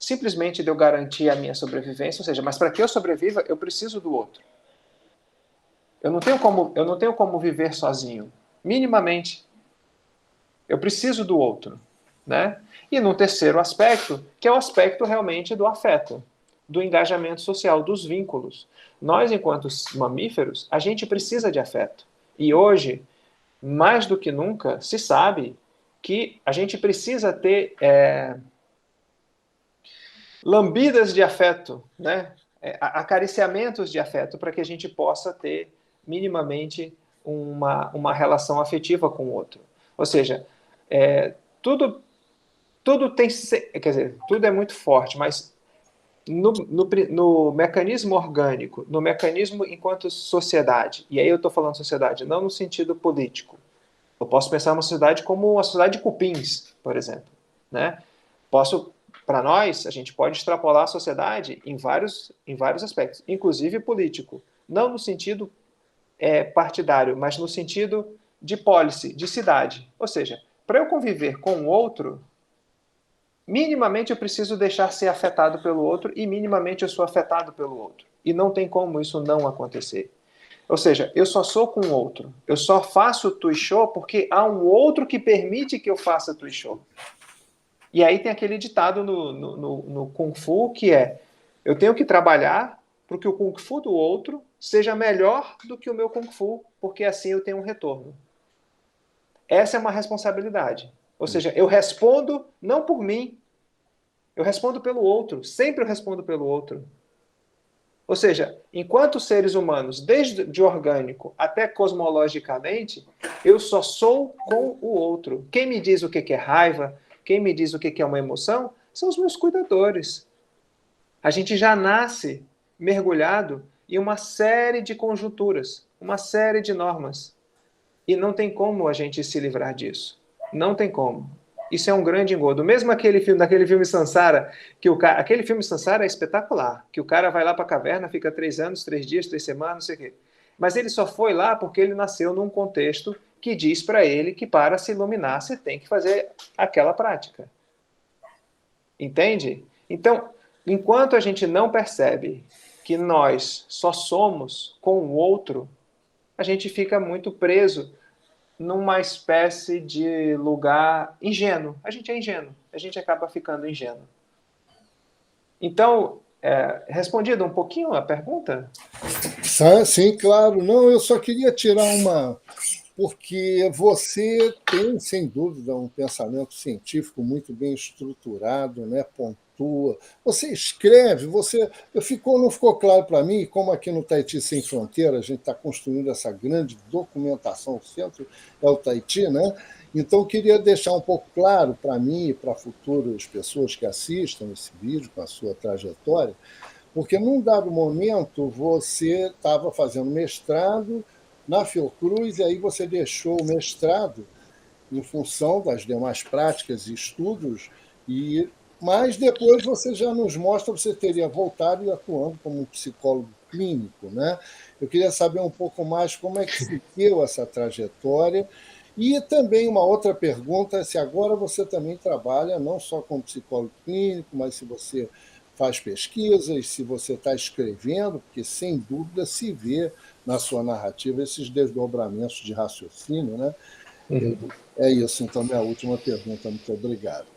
simplesmente de eu garantir a minha sobrevivência, ou seja, mas para que eu sobreviva, eu preciso do outro. Eu não tenho como viver sozinho, minimamente. Eu preciso do outro, né? E no terceiro aspecto, que é o aspecto realmente do afeto, do engajamento social, dos vínculos. Nós, enquanto mamíferos, a gente precisa de afeto. E hoje, mais do que nunca, se sabe que a gente precisa ter lambidas de afeto, né? Acariciamentos de afeto para que a gente possa ter minimamente uma relação afetiva com o outro. Ou seja, tudo tem, quer dizer, tudo é muito forte, mas no mecanismo orgânico, no mecanismo enquanto sociedade, e aí eu estou falando sociedade não no sentido político, eu posso pensar uma sociedade como uma sociedade de cupins, por exemplo, né? Para nós, a gente pode extrapolar a sociedade em vários aspectos, inclusive político, não no sentido partidário, mas no sentido de policy, de cidade. Ou seja, para eu conviver com o outro, minimamente eu preciso deixar ser afetado pelo outro e minimamente eu sou afetado pelo outro. E não tem como isso não acontecer. Ou seja, eu só sou com o outro. Eu só faço tuixô porque há um outro que permite que eu faça tuixô. E aí tem aquele ditado no Kung Fu que eu tenho que trabalhar para que o Kung Fu do outro seja melhor do que o meu Kung Fu, porque assim eu tenho um retorno. Essa é uma responsabilidade. Ou seja, eu respondo não por mim, eu respondo pelo outro. Sempre eu respondo pelo outro. Ou seja, enquanto seres humanos, desde de orgânico até cosmologicamente, eu só sou com o outro. Quem me diz o que é raiva, quem me diz o que é uma emoção, são os meus cuidadores. A gente já nasce mergulhado em uma série de conjunturas, uma série de normas. E não tem como a gente se livrar disso. Não tem como. Isso é um grande engodo. Mesmo daquele filme Sansara, aquele filme Sansara é espetacular, que o cara vai lá para a caverna, fica 3 anos, 3 dias, 3 semanas, não sei o quê. Mas ele só foi lá porque ele nasceu num contexto que diz para ele que para se iluminar você tem que fazer aquela prática. Entende? Então, enquanto a gente não percebe que nós só somos com o outro, a gente fica muito preso numa espécie de lugar ingênuo. A gente é ingênuo, a gente acaba ficando ingênuo. Então, respondido um pouquinho a pergunta? Sim, claro. Não, eu só queria tirar porque você tem, sem dúvida, um pensamento científico muito bem estruturado, né? Pontua. Você escreve, não ficou claro para mim, como aqui no Tahiti Sem Fronteira a gente está construindo essa grande documentação, o centro é o Tahiti, né? Então, eu queria deixar um pouco claro para mim e para futuras pessoas que assistam esse vídeo com a sua trajetória, porque num dado momento você estava fazendo mestrado na Fiocruz, e aí você deixou o mestrado em função das demais práticas e estudos, mas depois você já nos mostra que você teria voltado e atuando como um psicólogo clínico, né? Eu queria saber um pouco mais como é que se deu essa trajetória. E também uma outra pergunta, se agora você também trabalha não só como psicólogo clínico, mas se você faz pesquisas, se você está escrevendo, porque sem dúvida se vê na sua narrativa esses desdobramentos de raciocínio, né? É isso, então, minha última pergunta. Muito obrigado.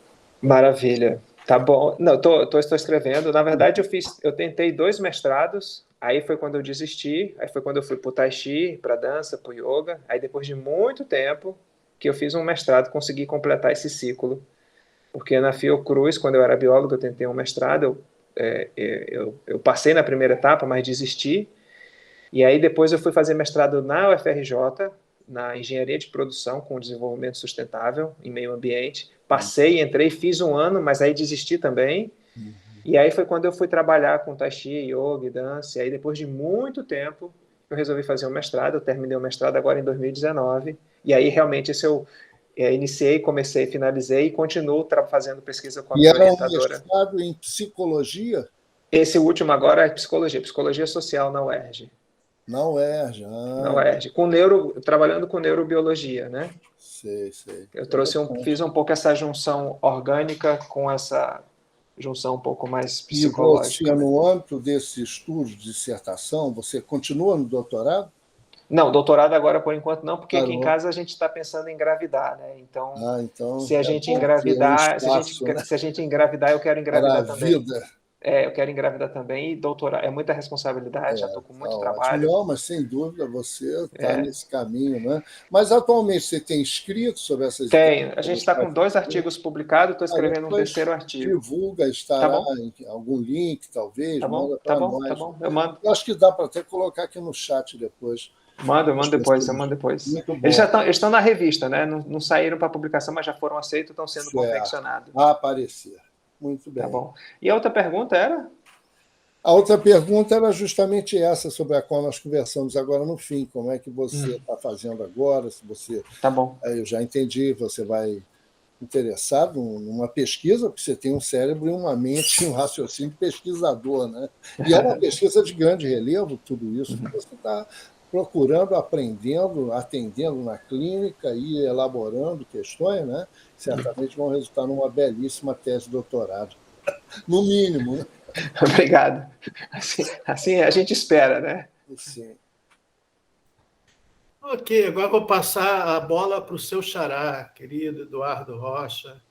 Maravilha. Tá bom. Não, estou escrevendo. Na verdade, eu tentei 2 mestrados, aí foi quando eu desisti, aí foi quando eu fui para o Tai Chi, para dança, para o yoga, aí depois de muito tempo que eu fiz um mestrado, consegui completar esse ciclo, porque na Fiocruz, quando eu era biólogo, eu tentei um mestrado, eu passei na primeira etapa, mas desisti, e aí depois eu fui fazer mestrado na UFRJ, na engenharia de produção com desenvolvimento sustentável em meio ambiente. Passei, entrei, fiz 1 ano, mas aí desisti também. E aí foi quando eu fui trabalhar com Tai Chi, Yoga e dança. E aí depois de muito tempo eu resolvi fazer um mestrado. Eu terminei o mestrado agora em 2019. E aí realmente eu iniciei, comecei, finalizei e continuo fazendo pesquisa com a minha orientadora. E era um mestrado em psicologia? Esse último agora é psicologia social na UERJ. Na UERJ. Na UERJ, trabalhando com neurobiologia, né? Sei. Eu fiz um pouco essa junção orgânica com essa junção um pouco mais E você, psicológica. no âmbito desse estudo de dissertação, você continua no doutorado? Não, doutorado agora por enquanto não, porque aqui em Parou. casa a gente está pensando em engravidar, né? Então, Então se a é gente bom ter um engravidar, espaço, né, se a gente engravidar, eu quero para a engravidar também. vida. Eu quero engravidar também e doutorar. É muita responsabilidade, já estou com Tá muito ótimo. trabalho. Não, mas sem dúvida você está nesse caminho, né? Mas atualmente você tem escrito sobre essas ideias? Tem. A gente está com 2 artigos publicados, estou escrevendo um Depois 3º artigo. divulga, Tá estará bom? em algum link, talvez, Tá bom? manda Tá para bom? Tá nós. bom. Eu mando. Eu acho que dá para até colocar aqui no chat depois. Eu mando depois, eu mando depois. Muito bom. Eles estão na revista, né? Não saíram para publicação, mas já foram aceitos, estão sendo confeccionados. A aparecer. Muito bem. Tá bom. E a outra pergunta era? A outra pergunta era justamente essa, sobre a qual nós conversamos agora no fim. Como é que você está fazendo agora? Se você, tá bom. Eu já entendi, você vai interessado numa pesquisa, porque você tem um cérebro e uma mente, um raciocínio pesquisador, né? E é uma pesquisa de grande relevo, tudo isso que você está procurando, aprendendo, atendendo na clínica e elaborando questões, né? Certamente vão resultar numa belíssima tese de doutorado, no mínimo, né? Obrigado. Assim a gente espera, né? Sim. Ok, agora vou passar a bola para o seu xará, querido Eduardo Rocha.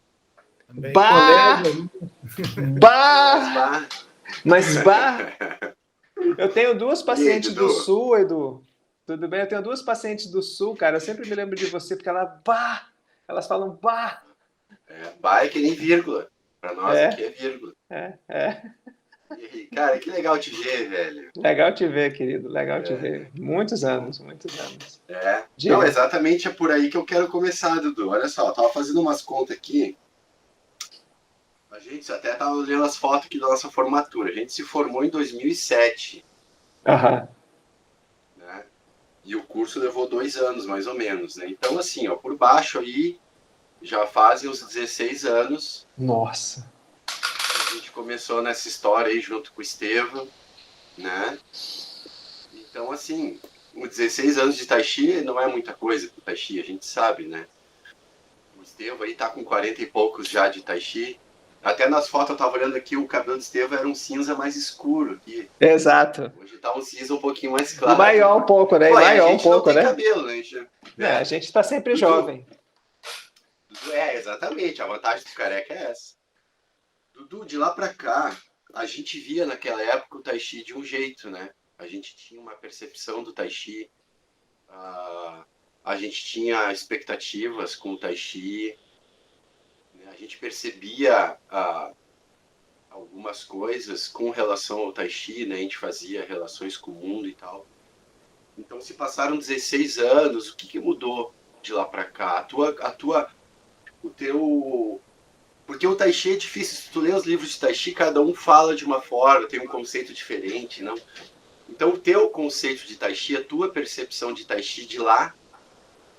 Também colega. Mas eu tenho 2 pacientes do Sul, Edu. Tudo bem? Eu tenho 2 pacientes do Sul, cara. Eu sempre me lembro de você, porque elas falam bah. Bah é que nem vírgula. Para nós aqui é vírgula. E, cara, que legal te ver, velho. Legal te ver, querido. Legal te ver. Muitos anos. Não, exatamente é por aí que eu quero começar, Dudu. Olha só, eu tava fazendo umas contas aqui. A gente até tava olhando as fotos aqui da nossa formatura. A gente se formou em 2007. Aham. Né? E o curso levou 2 anos, mais ou menos, né? Então, assim, ó, por baixo aí, já fazem uns 16 anos. Nossa. A gente começou nessa história aí junto com o Estevam, né? Então, assim, os 16 anos de Tai Chi não é muita coisa pro Tai Chi, a gente sabe, né? O Estevam aí tá com 40 e poucos já de Tai Chi. Até nas fotos eu tava olhando aqui, o cabelo do Estevam era um cinza mais escuro aqui. Exato. Hoje tá um cinza um pouquinho mais claro. Maior um pouco, né? Pô, maior um pouco, não tem né? cabelo, né? A gente tá sempre Dudu, jovem. Exatamente. A vantagem do careca é essa. Dudu, de lá pra cá, a gente via naquela época o Tai Chi de um jeito, né? A gente tinha uma percepção do Tai Chi, a gente tinha expectativas com o Tai Chi, né? A gente percebia algumas coisas com relação ao Tai Chi, né? A gente fazia relações com o mundo e tal. Então, se passaram 16 anos, o que mudou de lá pra cá? Porque o Tai Chi é difícil. Se tu lê os livros de Tai Chi, cada um fala de uma forma, tem um conceito diferente, não? Então, o teu conceito de Tai Chi, a tua percepção de Tai Chi de lá,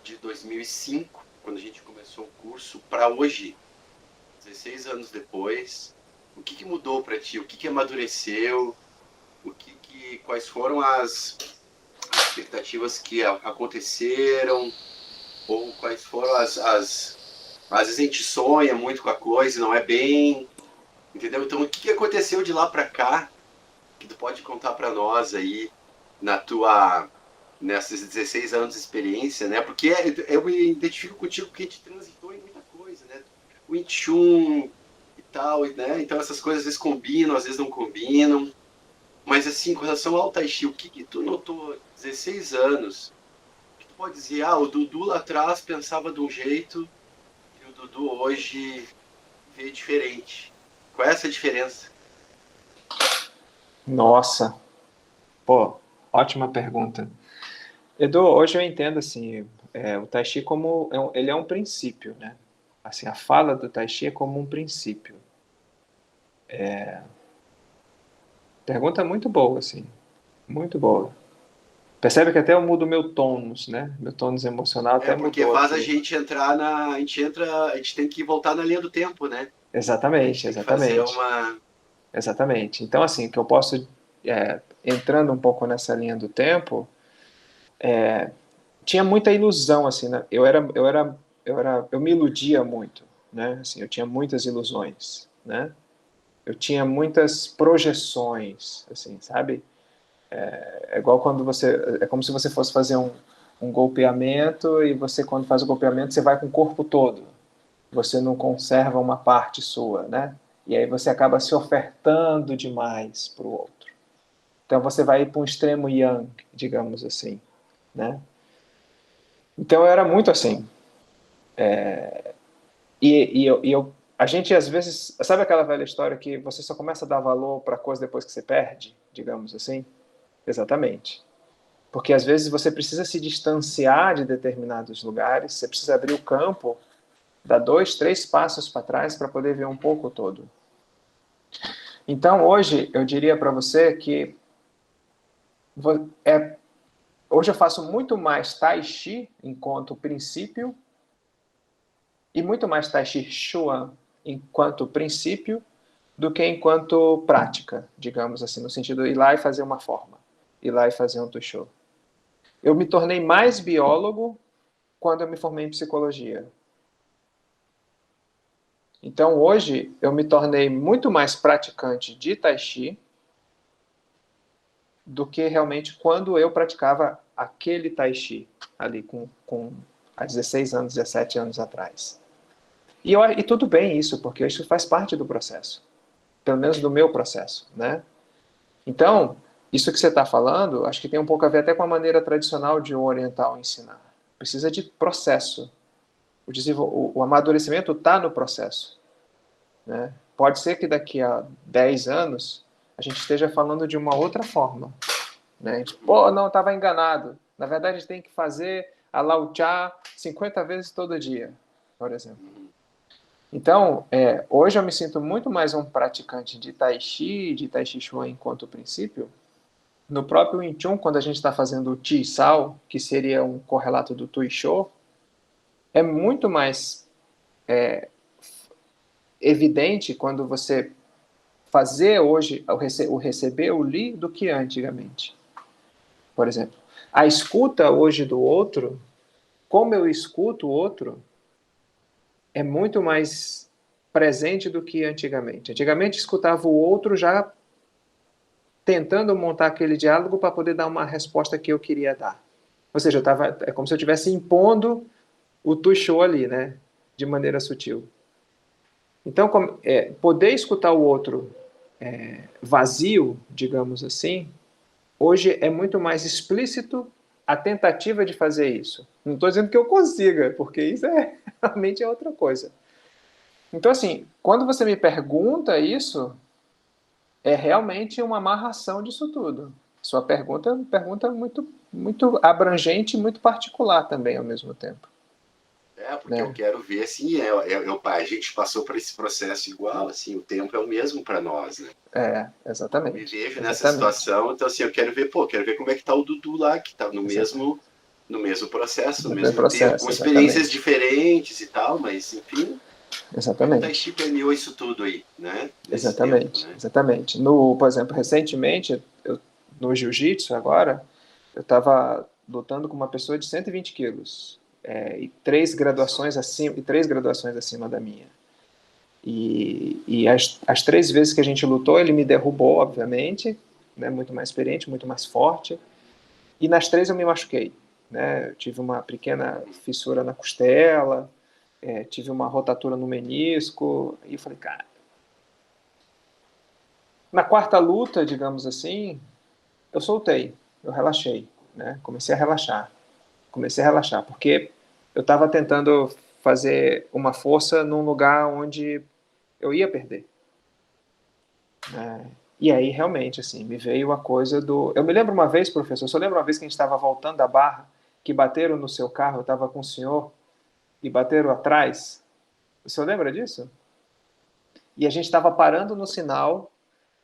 de 2005, quando a gente começou o curso, para hoje, 16 anos depois, o que mudou para ti? O que amadureceu? Quais foram as expectativas que aconteceram? Ou quais foram às vezes a gente sonha muito com a coisa e não é bem, entendeu? Então, o que aconteceu de lá para cá que tu pode contar para nós aí nesses 16 anos de experiência, né? Porque eu me identifico contigo porque a gente transitou em muita coisa, né? O Wing Chun e tal, né? Então essas coisas às vezes combinam, às vezes não combinam. Mas assim, com relação ao Tai Chi, o que tu notou 16 anos? O que tu pode dizer? O Dudu lá atrás pensava de um jeito e o Dudu hoje vê diferente. Qual é essa diferença? Nossa. Pô, ótima pergunta. Edu, hoje eu entendo assim, o Tai Chi como ele é um princípio, né? Assim, a fala do Tai Chi é como um princípio. Pergunta muito boa, assim, muito boa. Percebe que até eu mudo meu tônus, né? Meu tônus emocional até mudou. Porque faz aqui. A gente entrar a gente tem que voltar na linha do tempo, né? Exatamente. Exatamente. Então, assim, que eu posso, entrando um pouco nessa linha do tempo, tinha muita ilusão, assim, né? Eu me iludia muito, né? Assim, eu tinha muitas ilusões, né? eu tinha muitas projeções, assim, sabe? É igual quando é como se você fosse fazer um golpeamento e você, quando faz o golpeamento, você vai com o corpo todo. Você não conserva uma parte sua, né? E aí você acaba se ofertando demais para o outro. Então você vai ir para um extremo yang, digamos assim, né? Então eu era muito assim. A gente às vezes, sabe aquela velha história que você só começa a dar valor para a coisa depois que você perde, digamos assim? Exatamente. Porque às vezes você precisa se distanciar de determinados lugares, você precisa abrir o campo, dar 2, 3 passos para trás para poder ver um pouco todo. Então hoje eu diria para você que hoje eu faço muito mais Tai Chi enquanto princípio e muito mais Tai Chi Chuan enquanto princípio do que enquanto prática, digamos assim, no sentido de ir lá e fazer uma forma, ir lá e fazer um Tushou. Eu me tornei mais biólogo quando eu me formei em psicologia. Então hoje eu me tornei muito mais praticante de Tai Chi do que realmente quando eu praticava aquele Tai Chi ali há 16 anos, 17 anos atrás. E tudo bem isso, porque isso faz parte do processo. Pelo menos do meu processo, né? Então, isso que você está falando, acho que tem um pouco a ver até com a maneira tradicional de um oriental ensinar. Precisa de processo. O amadurecimento está no processo, né? Pode ser que daqui a 10 anos a gente esteja falando de uma outra forma, né? Pô, não, estava enganado. Na verdade, a gente tem que fazer a Lao Tcha 50 vezes todo dia, por exemplo. Então, hoje eu me sinto muito mais um praticante de Tai Chi Chuan enquanto princípio. No próprio Wing Chun, quando a gente está fazendo o Chi Sao, que seria um correlato do Tui Shou, é muito mais evidente quando você fazer hoje o receber o Li do que antigamente. Por exemplo, a escuta hoje do outro, como eu escuto o outro, é muito mais presente do que antigamente. Antigamente escutava o outro já tentando montar aquele diálogo para poder dar uma resposta que eu queria dar. Ou seja, é como se eu estivesse impondo o Tushou ali, né? De maneira sutil. Então, poder escutar o outro vazio, digamos assim, hoje é muito mais explícito a tentativa de fazer isso. Não estou dizendo que eu consiga, porque isso realmente é outra coisa. Então, assim, quando você me pergunta isso, é realmente uma amarração disso tudo. Sua pergunta é uma pergunta muito, muito abrangente e muito particular também, ao mesmo tempo. Porque eu quero ver, assim, a gente passou por esse processo igual, assim, o tempo é o mesmo para nós, né? Exatamente. Eu me vejo nessa situação, então, assim, eu quero ver como é que tá o Dudu lá, que tá no mesmo processo, no mesmo tempo, com experiências diferentes e tal, mas, enfim... Exatamente. O Tai Chi permeou isso tudo aí, né? Exatamente, tempo, né? Exatamente. Por exemplo, recentemente, no jiu-jitsu agora, eu estava lutando com uma pessoa de 120 quilos, e 3 graduações acima da minha. E as 3 vezes que a gente lutou, ele me derrubou, obviamente, né, muito mais experiente, muito mais forte, e nas 3 eu me machuquei, né? Eu tive uma pequena fissura na costela, tive uma rotatura no menisco, e eu falei, cara... Na 4ª luta, digamos assim, eu soltei, eu relaxei, né? Comecei a relaxar, porque eu estava tentando fazer uma força num lugar onde eu ia perder. E aí, realmente, assim, me veio a coisa do... Eu me lembro uma vez, professor, eu lembro uma vez que a gente estava voltando da Barra, que bateram no seu carro, eu estava com o senhor, e bateram atrás. O senhor lembra disso? E a gente estava parando no sinal,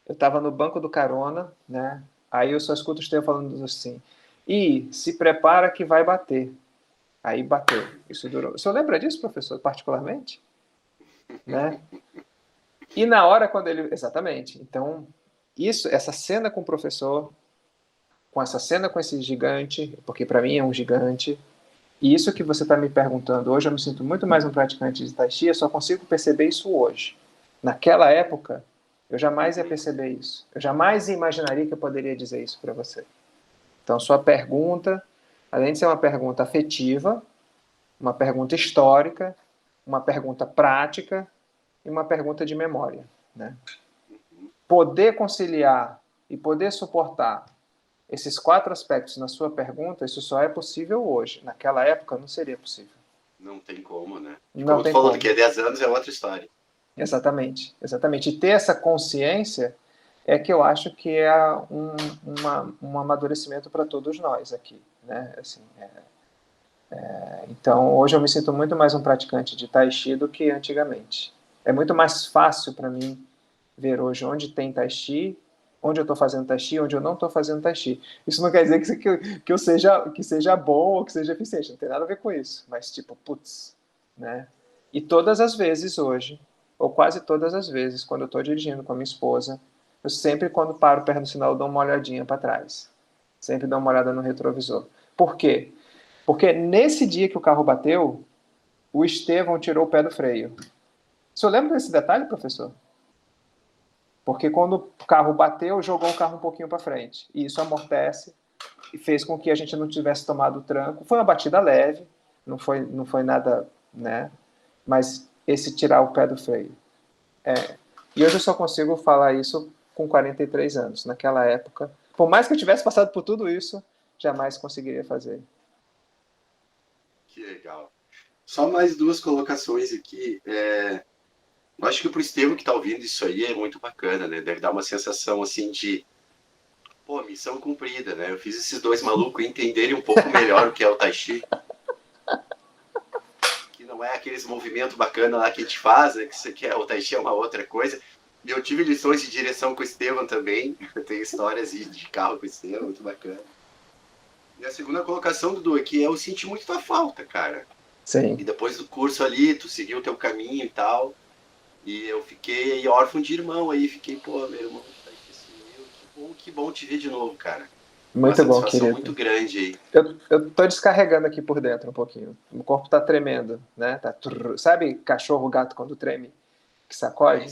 eu estava no banco do carona, né? Aí eu só escuto o Estevão falando assim, se prepara que vai bater. Aí bateu. Isso durou. O senhor lembra disso, professor, particularmente? Né? E na hora quando ele... Exatamente. Então, essa cena com o professor, com essa cena com esse gigante, porque para mim é um gigante, e isso que você está me perguntando, hoje eu me sinto muito mais um praticante de Tai Chi, eu só consigo perceber isso hoje. Naquela época, Eu jamais ia perceber isso. Eu jamais imaginaria que eu poderia dizer isso para você. Então, sua pergunta, além de ser uma pergunta afetiva, uma pergunta histórica, uma pergunta prática e uma pergunta de memória, né? Poder conciliar e poder suportar esses 4 aspectos na sua pergunta, isso só é possível hoje. Naquela época não seria possível. Não tem como, né? Não Como tem tu falou, como. daqui a 10 anos é outra história. Exatamente, exatamente. E ter essa consciência é que eu acho que é um amadurecimento para todos nós aqui, né? Assim, então, hoje eu me sinto muito mais um praticante de Tai Chi do que antigamente. É muito mais fácil para mim ver hoje onde tem Tai Chi, onde eu estou fazendo Tai Chi, onde eu não estou fazendo Tai Chi. Isso não quer dizer que seja bom ou que seja eficiente, não tem nada a ver com isso. Mas, tipo, putz, né? E todas as vezes hoje, ou quase todas as vezes, quando eu estou dirigindo com a minha esposa, eu sempre, quando paro perto do sinal, dou uma olhadinha para trás. Sempre dou uma olhada no retrovisor. Por quê? Porque nesse dia que o carro bateu, o Estevão tirou o pé do freio. O senhor lembra desse detalhe, professor? Porque quando o carro bateu, jogou o carro um pouquinho para frente. E isso amortece e fez com que a gente não tivesse tomado o tranco. Foi uma batida leve, não foi nada, né? Mas esse tirar o pé do freio. E hoje eu só consigo falar isso com 43 anos. Naquela época, por mais que eu tivesse passado por tudo isso, jamais conseguiria fazer. Que legal. Só mais 2 colocações aqui. Eu acho que pro Estevam que tá ouvindo isso aí é muito bacana, né? Deve dar uma sensação assim de, pô, missão cumprida, né? Eu fiz esses 2 malucos entenderem um pouco melhor o que é o Tai Chi. Que não é aqueles movimentos bacanas lá que a gente faz, né? Que isso aqui o Tai Chi é uma outra coisa. E eu tive lições de direção com o Estevam também. Eu tenho histórias de carro com o Estevam, muito bacana. E a segunda colocação, Dudu, aqui é eu senti muito tua falta, cara. Sim. E depois do curso ali, tu seguiu o teu caminho e tal. E eu fiquei órfão de irmão aí. Fiquei, pô, meu irmão tá aqui sumiu. Que bom te ver de novo, cara. Muito bom, querido. Uma satisfação muito grande aí. Eu tô descarregando aqui por dentro um pouquinho. O corpo tá tremendo, né? Tá sabe cachorro, gato quando treme, que sacode?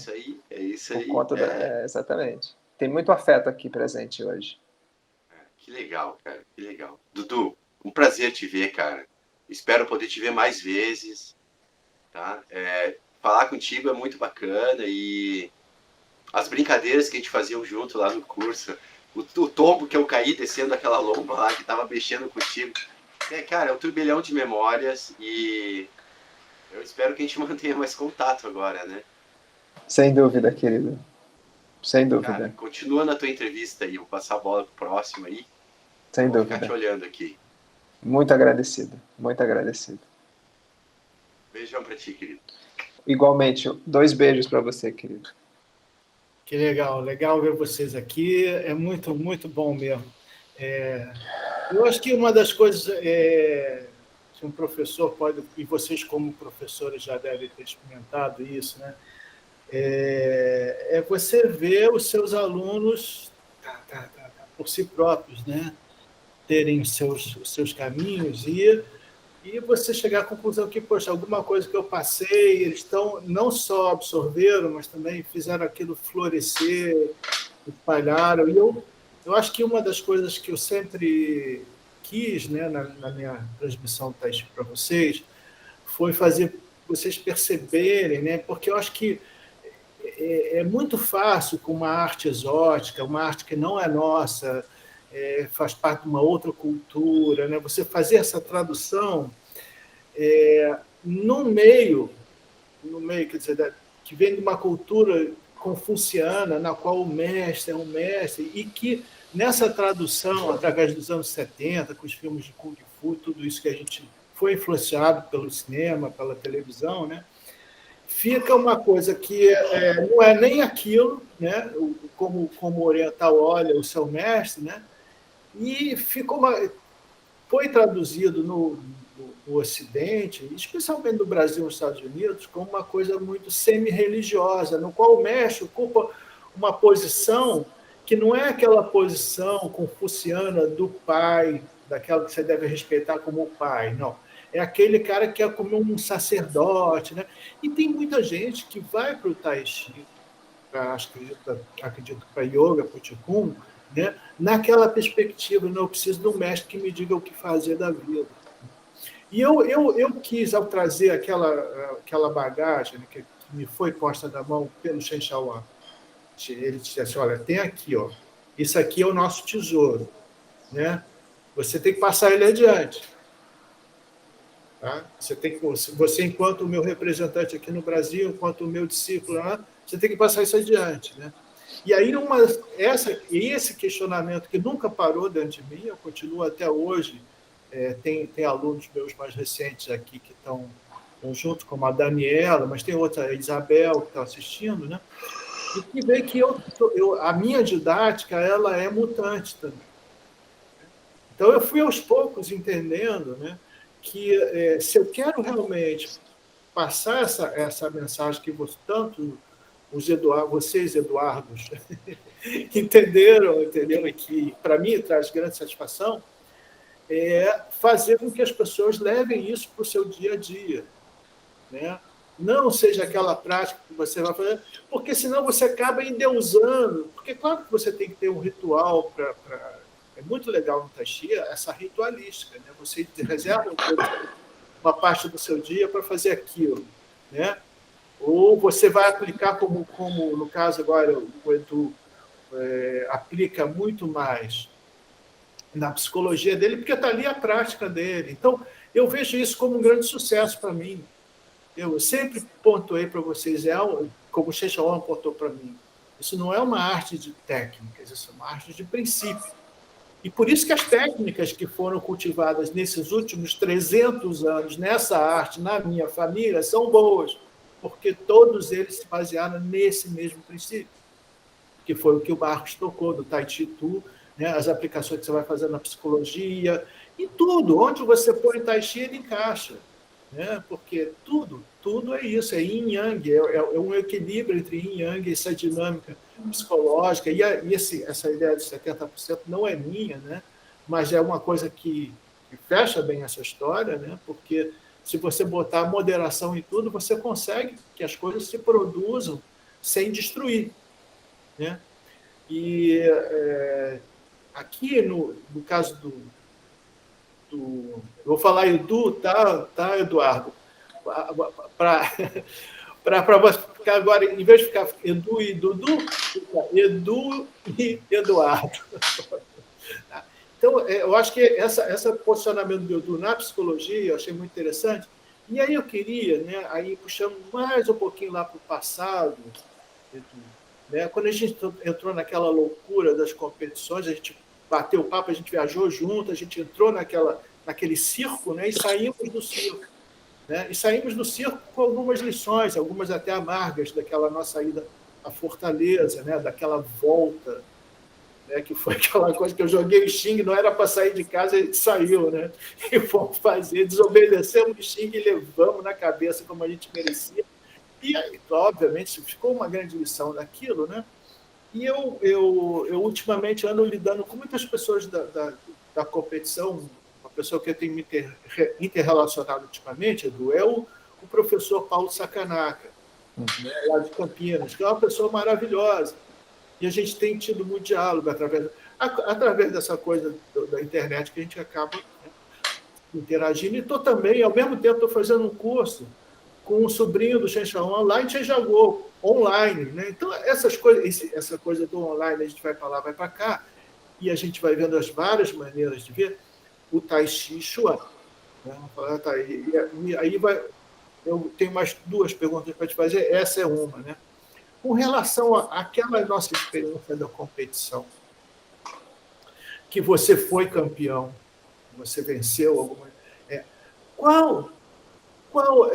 É isso aí. Por conta exatamente. Tem muito afeto aqui presente hoje. Que legal, cara. Que legal. Dudu, um prazer te ver, cara. Espero poder te ver mais vezes, tá? Falar contigo é muito bacana e as brincadeiras que a gente fazia junto lá no curso, o tombo que eu caí descendo aquela lomba lá que tava mexendo contigo. Cara, é um turbilhão de memórias e eu espero que a gente mantenha mais contato agora, né? Sem dúvida, querido. Sem dúvida. Cara, continua na tua entrevista aí, vou passar a bola pro próximo aí. Sem dúvida. Vou ficar te olhando aqui. Muito agradecido, muito agradecido. Beijão pra ti, querido. Igualmente, 2 beijos para você, querido. Que legal, legal ver vocês aqui, é muito, muito bom mesmo. Eu acho que uma das coisas que um professor pode, e vocês como professores já devem ter experimentado isso, né? É você ver os seus alunos por si próprios, né? Terem os seus caminhos e você chegar à conclusão que, poxa, alguma coisa que eu passei, eles não só absorveram, mas também fizeram aquilo florescer, espalharam. E eu acho que uma das coisas que eu sempre quis, né, na minha transmissão do Tai Chi para vocês, foi fazer vocês perceberem, né, porque eu acho que é muito fácil com uma arte exótica, uma arte que não é nossa, faz parte de uma outra cultura, né? Você fazer essa tradução no meio, quer dizer, que vem de uma cultura confuciana, na qual o mestre é um mestre, e que nessa tradução, através dos anos 70, com os filmes de Kung Fu, tudo isso que a gente foi influenciado pelo cinema, pela televisão, né? Fica uma coisa que não é nem aquilo, né? Como o oriental olha o seu mestre, né? E foi traduzido no Ocidente, especialmente no Brasil e nos Estados Unidos, como uma coisa muito semi-religiosa, no qual o mestre ocupa uma posição que não é aquela posição confuciana do pai, daquela que você deve respeitar como pai, não. É aquele cara que é como um sacerdote, né? E tem muita gente que vai para o Tai Chi acredito para yoga, para o Qigong, né? Naquela perspectiva, não preciso de um mestre que me diga o que fazer da vida. E eu quis, ao trazer aquela bagagem, né, que me foi posta na mão pelo Shen Xiaoan, ele disse assim, olha, tem aqui, ó, isso aqui é o nosso tesouro, né? Você tem que passar ele adiante. Tá? Você, enquanto o meu representante aqui no Brasil, enquanto o meu discípulo lá, você tem que passar isso adiante, né? E aí, esse questionamento que nunca parou dentro de mim, eu continuo até hoje, tem alunos meus mais recentes aqui que estão junto, como a Daniela, mas tem outra, a Isabel, que está assistindo, né? E que vê que a minha didática ela é mutante também. Então, eu fui aos poucos entendendo, né, que se eu quero realmente passar essa mensagem que tanto vocês, Eduardos, entenderam, e que, para mim, traz grande satisfação, fazer com que as pessoas levem isso para o seu dia a dia, né? Não seja aquela prática que você vai fazer, porque senão você acaba endeusando, porque claro que você tem que ter um ritual é muito legal no Tai Chi essa ritualística, né? Você reserva uma parte do seu dia para fazer aquilo, né? Ou você vai aplicar como no caso agora o Edu aplica muito mais na psicologia dele, porque está ali a prática dele. Então, eu vejo isso como um grande sucesso para mim. Eu sempre pontuei para vocês, como o Shen Xiaoan pontuou para mim, isso não é uma arte de técnicas, isso é uma arte de princípio. E por isso que as técnicas que foram cultivadas nesses últimos 300 anos, nessa arte, na minha família, são boas, porque todos eles se basearam nesse mesmo princípio, que foi o que o Marcos tocou, do Tai Chi Tu, né? As aplicações que você vai fazer na psicologia, e tudo, onde você põe Tai Chi, ele encaixa, né? Porque tudo é isso, é yin yang, é um equilíbrio entre yin yang, essa dinâmica psicológica, e essa ideia de 70% não é minha, né? Mas é uma coisa que fecha bem essa história, né? Porque se você botar moderação em tudo, você consegue que as coisas se produzam sem destruir, né? E aqui, no caso eu vou falar Edu, tá, Eduardo? Para ficar agora, em vez de ficar Edu e Dudu, Edu e Eduardo. Então, eu acho que esse posicionamento do Edu na psicologia eu achei muito interessante. E aí eu queria, né, aí puxando mais um pouquinho lá para o passado, Edu, né, quando a gente entrou naquela loucura das competições, a gente bateu o papo, a gente viajou junto, a gente entrou naquele circo, né, e saímos do circo. Né? E saímos do circo com algumas lições, algumas até amargas, daquela nossa ida à Fortaleza, né? Daquela volta, né? Que foi aquela coisa que eu joguei o Xing, não era para sair de casa, a gente saiu, né? E fomos fazer, desobedecemos o Xing e levamos na cabeça como a gente merecia. E aí, obviamente, ficou uma grande lição daquilo, né? E eu ultimamente ando lidando com muitas pessoas da competição. Uma pessoa que eu tenho me interrelacionado ultimamente, Edu, é o professor Paulo Sakanaka, né, lá de Campinas, que é uma pessoa maravilhosa. E a gente tem tido muito diálogo através dessa coisa da internet que a gente acaba, né, interagindo. E estou também, ao mesmo tempo, estou fazendo um curso com um sobrinho do Shen Xiaoan lá em Zhejiang, online. Né? Então, essa coisa do online, a gente vai para lá, vai para cá, e a gente vai vendo as várias maneiras de ver o Tai Chi Chuan. Né? E aí eu tenho mais duas perguntas para te fazer, essa é uma. Né? Com relação àquela nossa experiência da competição, que você foi campeão, você venceu alguma... Qual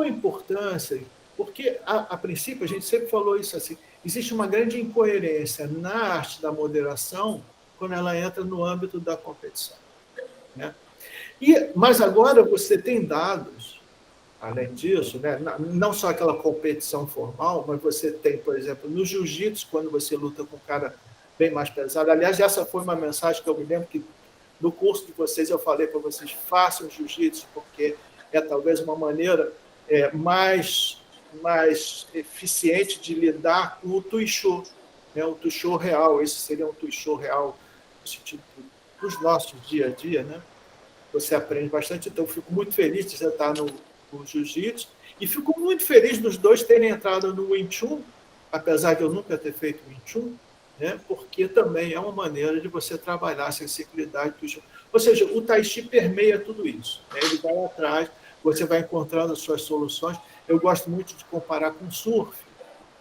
a importância? Porque, a princípio, a gente sempre falou isso assim, existe uma grande incoerência na arte da moderação quando ela entra no âmbito da competição. Né? Mas agora você tem dados, além disso, né? Não só aquela competição formal, mas você tem, por exemplo, no jiu-jitsu, quando você luta com um cara bem mais pesado. Aliás, essa foi uma mensagem que eu me lembro que no curso de vocês eu falei para vocês, façam jiu-jitsu, porque é talvez uma maneira mais mais eficiente de lidar com o tuichô, né? O tuichô real. Esse seria um tuichô real no sentido dos nossos dia a dia, né? Você aprende bastante. Então, fico muito feliz de você estar no jiu-jitsu e fico muito feliz dos dois terem entrado no Wing Chun, apesar de eu nunca ter feito Wing Chun, né? Porque também é uma maneira de você trabalhar a sensibilidade do chão. Ou seja, o Tai Chi permeia tudo isso, né? Ele vai atrás, você vai encontrando as suas soluções. Eu gosto muito de comparar com surf,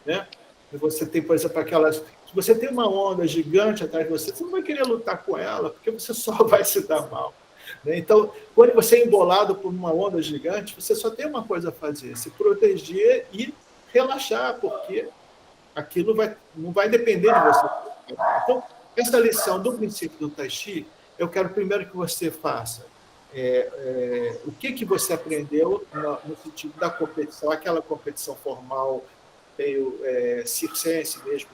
né? Você tem, por exemplo, aquelas... Se você tem uma onda gigante atrás de você, você não vai querer lutar com ela, porque você só vai se dar mal, né? Então, quando você é embolado por uma onda gigante, você só tem uma coisa a fazer, se proteger e relaxar, porque aquilo não vai depender de você. Então, essa lição do princípio do Tai Chi, eu quero primeiro que você faça o que você aprendeu no sentido da competição, aquela competição formal, meio circense mesmo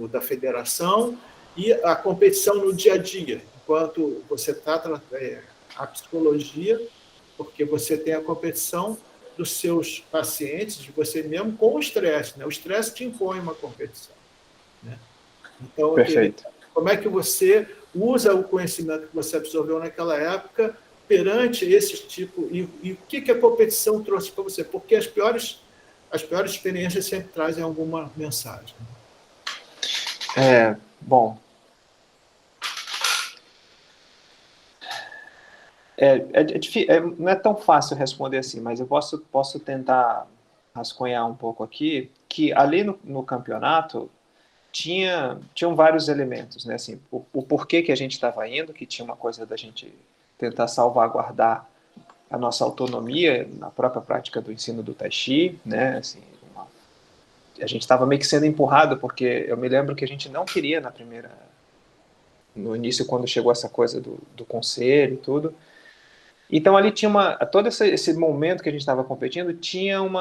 da federação, e a competição no dia a dia, enquanto você trata a psicologia, porque você tem a competição dos seus pacientes, de você mesmo, com o estresse, né? O estresse te impõe uma competição, né? Então, perfeito. Como é que você usa o conhecimento que você absorveu naquela época perante esse tipo... E o que a competição trouxe para você? Porque as piores experiências sempre trazem alguma mensagem. Bom... não é tão fácil responder assim, mas eu posso tentar rascunhar um pouco aqui, que ali no campeonato tinham vários elementos, né? Assim, o porquê que a gente estava indo, que tinha uma coisa da gente tentar salvaguardar a nossa autonomia na própria prática do ensino do Tai Chi, né? Assim, a gente estava meio que sendo empurrado, porque eu me lembro que a gente não queria no início, quando chegou essa coisa do conselho e tudo. Então, ali tinha todo esse momento que a gente estava competindo, tinha um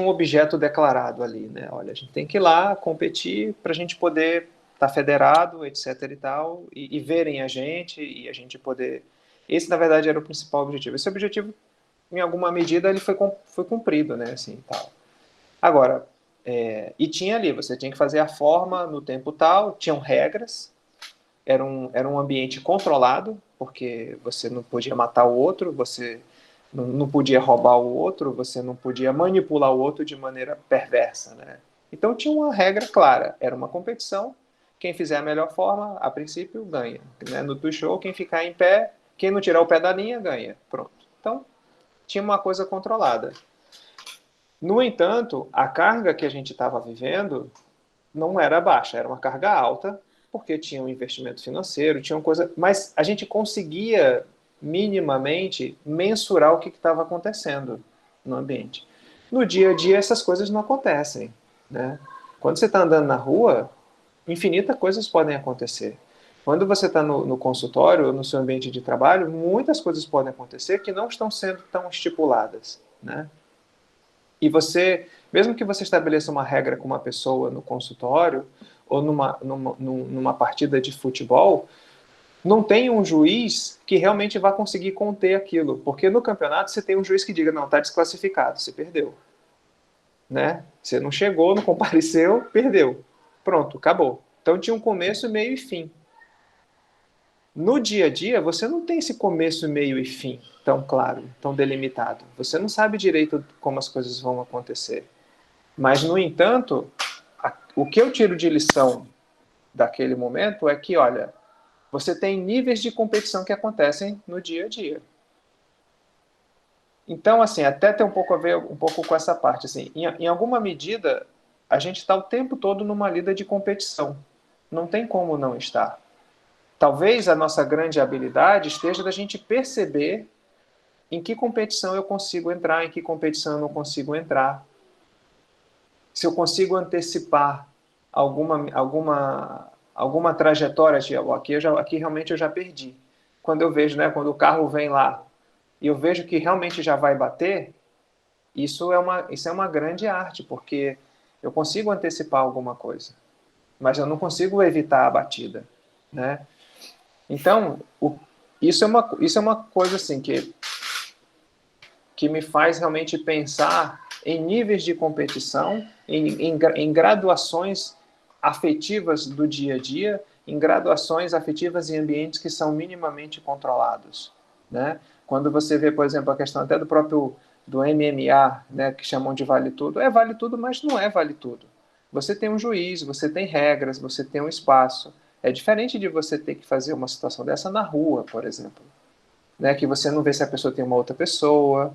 objeto declarado ali, né? Olha, a gente tem que ir lá competir para a gente poder estar federado, etc. e tal, e verem a gente, e a gente poder... Esse, na verdade, era o principal objetivo. Esse objetivo, em alguma medida, ele foi cumprido, né? Assim, tal. Agora, e tinha ali, você tinha que fazer a forma no tempo tal, tinham regras, era um ambiente controlado, porque você não podia matar o outro, você não podia roubar o outro, você não podia manipular o outro de maneira perversa, né? Então tinha uma regra clara, era uma competição, quem fizer a melhor forma, a princípio, ganha, né? No Tuichô, quem ficar em pé, quem não tirar o pé da linha, ganha, pronto. Então, tinha uma coisa controlada. No entanto, a carga que a gente estava vivendo não era baixa, era uma carga alta, porque tinha um investimento financeiro, tinha uma coisa, mas a gente conseguia minimamente mensurar o que estava acontecendo no ambiente. No dia a dia essas coisas não acontecem, né? Quando você está andando na rua, infinitas coisas podem acontecer. Quando você está no consultório, no seu ambiente de trabalho, muitas coisas podem acontecer que não estão sendo tão estipuladas, né? E você, mesmo que você estabeleça uma regra com uma pessoa no consultório ou numa partida de futebol, não tem um juiz que realmente vai conseguir conter aquilo. Porque no campeonato você tem um juiz que diga, não, está desclassificado, você perdeu. Né? Você não chegou, não compareceu, perdeu. Pronto, acabou. Então tinha um começo, meio e fim. No dia a dia, você não tem esse começo, meio e fim tão claro, tão delimitado. Você não sabe direito como as coisas vão acontecer. Mas, no entanto, o que eu tiro de lição daquele momento é que, olha, você tem níveis de competição que acontecem no dia a dia. Então, assim, até tem um pouco a ver um pouco com essa parte. Assim, em alguma medida, a gente está o tempo todo numa lida de competição. Não tem como não estar. Talvez a nossa grande habilidade esteja da gente perceber em que competição eu consigo entrar, em que competição eu não consigo entrar. Se eu consigo antecipar alguma trajetória, aqui realmente eu já perdi. Quando eu vejo, né, quando o carro vem lá e eu vejo que realmente já vai bater, isso é uma grande arte, porque eu consigo antecipar alguma coisa, mas eu não consigo evitar a batida, né? Então, isso é uma coisa assim que que me faz realmente pensar em níveis de competição, em graduações afetivas do dia a dia, em graduações afetivas em ambientes que são minimamente controlados, né? Quando você vê, por exemplo, a questão até do MMA, né, que chamam de vale tudo, é vale tudo, mas não é vale tudo. Você tem um juiz, você tem regras, você tem um espaço. É diferente de você ter que fazer uma situação dessa na rua, por exemplo, né, que você não vê se a pessoa tem uma outra pessoa,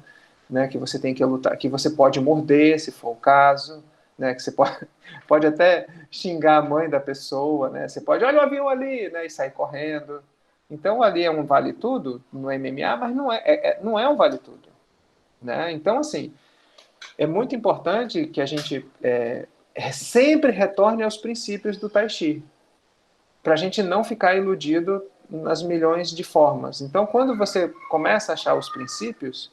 né, que você tem que lutar, que você pode morder, se for o caso, né, que você pode até xingar a mãe da pessoa, né, você pode, olha o avião ali, né, e sair correndo. Então, ali é um vale tudo no MMA, mas não é um vale tudo, né? Então, assim, é muito importante que a gente sempre retorne aos princípios do Tai Chi, para a gente não ficar iludido nas milhões de formas. Então, quando você começa a achar os princípios,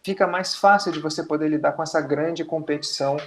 fica mais fácil de você poder lidar com essa grande competição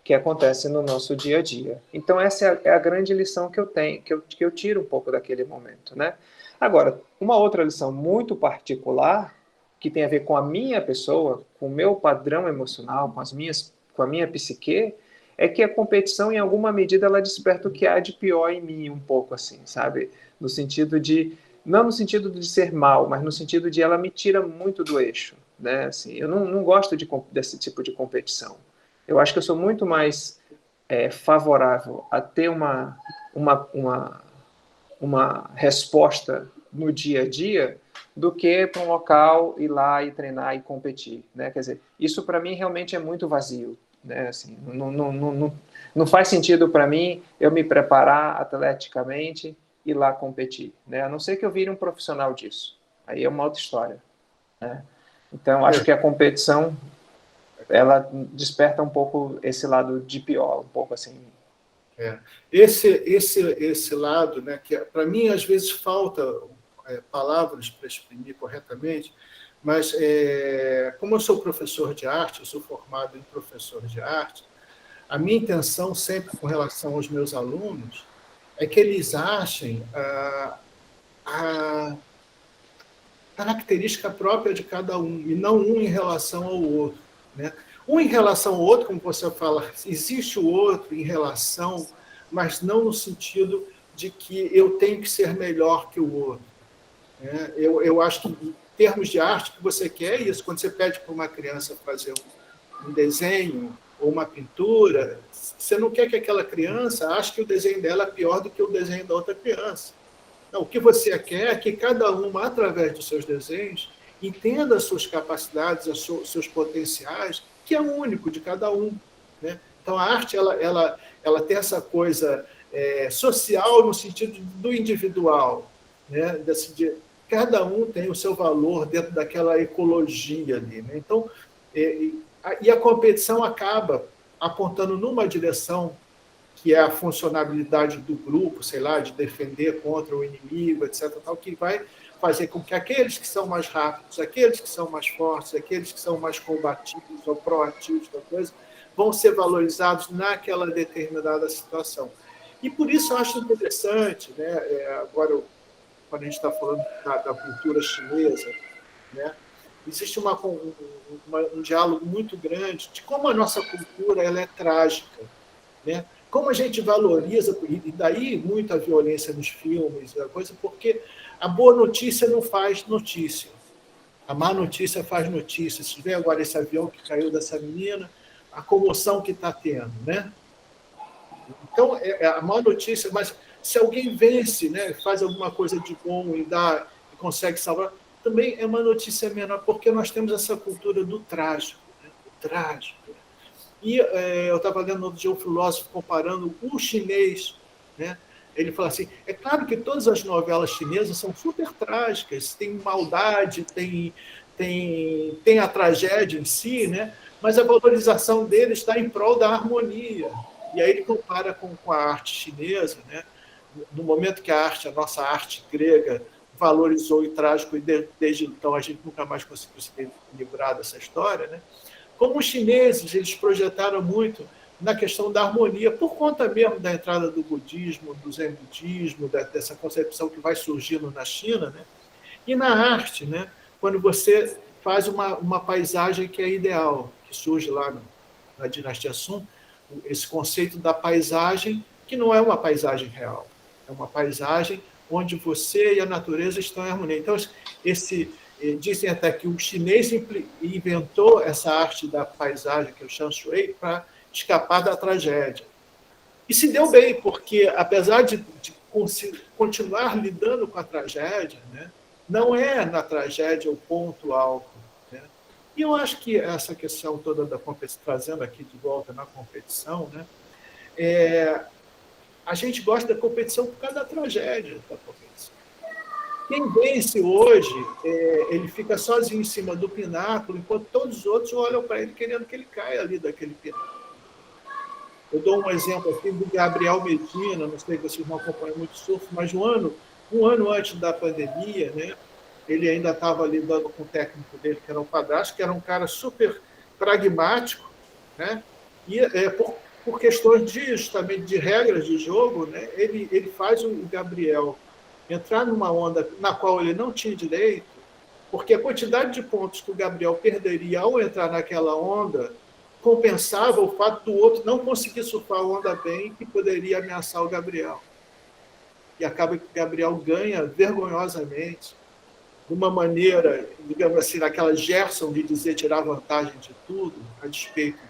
que acontece no nosso dia a dia. Então, essa é a grande lição que eu tenho, que eu tiro um pouco daquele momento, né? Agora, uma outra lição muito particular, que tem a ver com a minha pessoa, com o meu padrão emocional, com a minha psique, é que a competição, em alguma medida, ela desperta o que há de pior em mim, um pouco assim, sabe? No sentido de, não no sentido de ser mal, mas no sentido de ela me tira muito do eixo, né? Assim, eu não gosto desse tipo de competição. Eu acho que eu sou muito mais favorável a ter uma resposta no dia a dia do que para um local ir lá e treinar e competir, né? Quer dizer, isso para mim realmente é muito vazio, né? Assim, não faz sentido para mim eu me preparar atleticamente e ir lá competir, né? A não ser que eu vire um profissional disso. Aí é uma outra história, né? Então, acho que a competição ela desperta um pouco esse lado de pior, um pouco assim. Esse lado, né, que para mim às vezes falta palavras para exprimir corretamente, mas como eu sou professor de arte, eu sou formado em professor de arte, a minha intenção sempre com relação aos meus alunos é que eles achem a característica própria de cada um, e não um em relação ao outro, né? Um em relação ao outro, como você fala, existe o outro em relação, mas não no sentido de que eu tenho que ser melhor que o outro, né? Eu acho que, em termos de arte, que você quer isso. Quando você pede para uma criança fazer um desenho ou uma pintura, você não quer que aquela criança ache que o desenho dela é pior do que o desenho da outra criança. Não, o que você quer é que cada uma, através dos seus desenhos, entenda as suas capacidades, os seus potenciais, que é único de cada um, né? Então, a arte ela tem essa coisa social no sentido do individual, né? Cada um tem o seu valor dentro daquela ecologia ali, né? Então, e a competição acaba apontando numa direção que é a funcionalidade do grupo, sei lá, de defender contra o inimigo, etc., tal, que vai fazer com que aqueles que são mais rápidos, aqueles que são mais fortes, aqueles que são mais combativos ou proativos da coisa, vão ser valorizados naquela determinada situação. E por isso eu acho interessante, né, agora, quando a gente está falando da cultura chinesa, né, existe um diálogo muito grande de como a nossa cultura ela é trágica, né? Como a gente valoriza, e daí muita violência nos filmes, coisa, porque a boa notícia não faz notícia. A má notícia faz notícia. Se vê agora esse avião que caiu dessa menina, a comoção que está tendo, né? Então, é a má notícia, mas se alguém vence, né, faz alguma coisa de bom e consegue salvar, também é uma notícia menor, porque nós temos essa cultura do trágico, né? O trágico. E eu estava lendo outro dia um filósofo comparando o chinês, né? Ele fala assim, é claro que todas as novelas chinesas são super trágicas, tem maldade, tem a tragédia em si, né? Mas a valorização deles está em prol da harmonia. E aí ele compara com a arte chinesa, né? No momento que a nossa arte grega, valorizou o trágico, e desde então a gente nunca mais conseguiu se livrar dessa história, né? Como os chineses, eles projetaram muito na questão da harmonia, por conta mesmo da entrada do budismo, do zen budismo, dessa concepção que vai surgindo na China, né? E na arte, né? Quando você faz uma paisagem que é ideal, que surge lá na dinastia Sung, esse conceito da paisagem, que não é uma paisagem real, é uma paisagem onde você e a natureza estão em harmonia. Então, dizem até que o chinês inventou essa arte da paisagem, que é o Shan Shui, para escapar da tragédia. E se deu bem, porque apesar de continuar lidando com a tragédia, né, não é na tragédia o ponto alto. Né? E eu acho que essa questão toda da competição, trazendo aqui de volta na competição, né, a gente gosta da competição por causa da tragédia da competição. Quem vence hoje, ele fica sozinho em cima do pináculo, enquanto todos os outros olham para ele querendo que ele caia ali daquele pináculo. Eu dou um exemplo aqui do Gabriel Medina, não sei se vocês não acompanham muito surf, mas um ano antes da pandemia, né, ele ainda estava lidando com o técnico dele, que era o padrasto, que era um cara super pragmático, né, e por questões justamente de regras de jogo, né, ele faz o Gabriel entrar numa onda na qual ele não tinha direito, porque a quantidade de pontos que o Gabriel perderia ao entrar naquela onda compensava o fato do outro não conseguir surfar a onda bem, que poderia ameaçar o Gabriel. E acaba que o Gabriel ganha vergonhosamente, de uma maneira, digamos assim, naquela Gerson de dizer tirar vantagem de tudo, a despeito,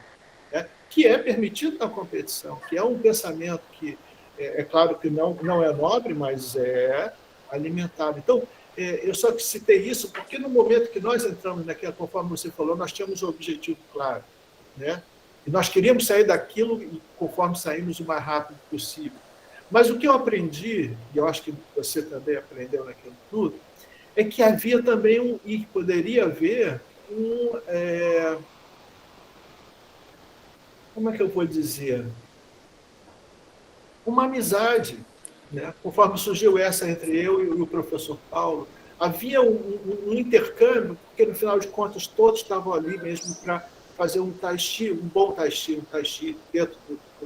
né, que é permitido na competição, que é um pensamento que, é claro que não é nobre, mas é alimentado. Então, eu só citei isso porque no momento que nós entramos naquela, conforme você falou, nós tínhamos um objetivo claro. Né? E nós queríamos sair daquilo e conforme saímos o mais rápido possível. Mas o que eu aprendi, e eu acho que você também aprendeu naquilo tudo, é que havia também e poderia haver como é que eu vou dizer? Uma amizade. Né? Conforme surgiu essa entre eu e o professor Paulo, havia um intercâmbio, porque no final de contas todos estavam ali mesmo para fazer um tai chi, um bom tai chi dentro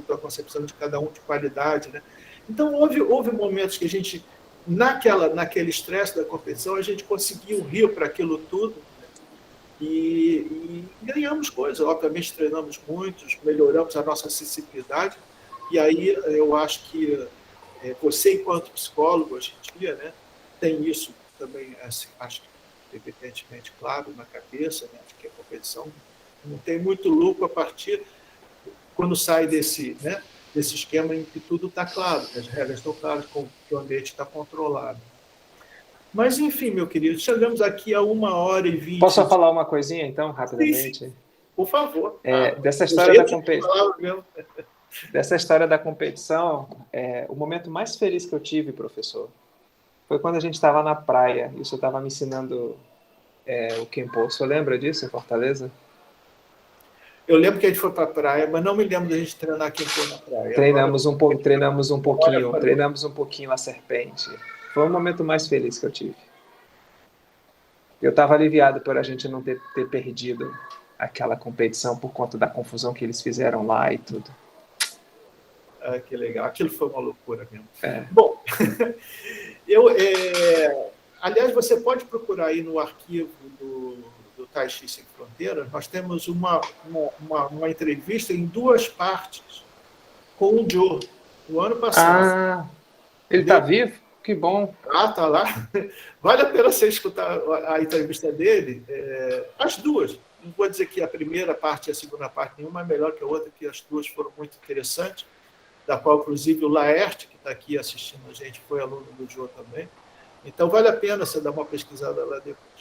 da concepção de cada um de qualidade, né? Então houve momentos que a gente naquele estresse da competição a gente conseguiu rir para aquilo tudo, né? E ganhamos coisas, obviamente treinamos muito, melhoramos a nossa sensibilidade e aí eu acho que você enquanto psicólogo hoje em dia, né, tem isso também, assim, acho que evidentemente claro na cabeça, né, de que a competição não tem muito lucro a partir quando sai desse esquema em que tudo está claro, que as regras estão claras, que o ambiente está controlado. Mas, enfim, meu querido, chegamos aqui a 1h20. Posso só falar uma coisinha, então, rapidamente? Sim. Por favor. Dessa história da competição, o momento mais feliz que eu tive, professor, foi quando a gente estava na praia. Isso eu estava me ensinando o Kempo. Você lembra disso, em Fortaleza? Eu lembro que a gente foi para a praia, mas não me lembro da gente treinar Kempo na praia. Treinamos um pouquinho a serpente. Foi o momento mais feliz que eu tive. Eu estava aliviado por a gente não ter perdido aquela competição por conta da confusão que eles fizeram lá e tudo. Ah, que legal. Aquilo foi uma loucura mesmo. Bom, aliás, você pode procurar aí no arquivo do Tai Chi Sem Fronteiras. Nós temos uma entrevista em 2 partes com o Joe, no ano passado. Ele está vivo? Que bom. Tá lá. Vale a pena você escutar a entrevista dele. As duas. Não vou dizer que a primeira parte e a segunda parte nenhuma é melhor que a outra, que as duas foram muito interessantes, da qual, inclusive, o Laerte, que está aqui assistindo a gente, foi aluno do Joe também. Então, vale a pena você dar uma pesquisada lá depois.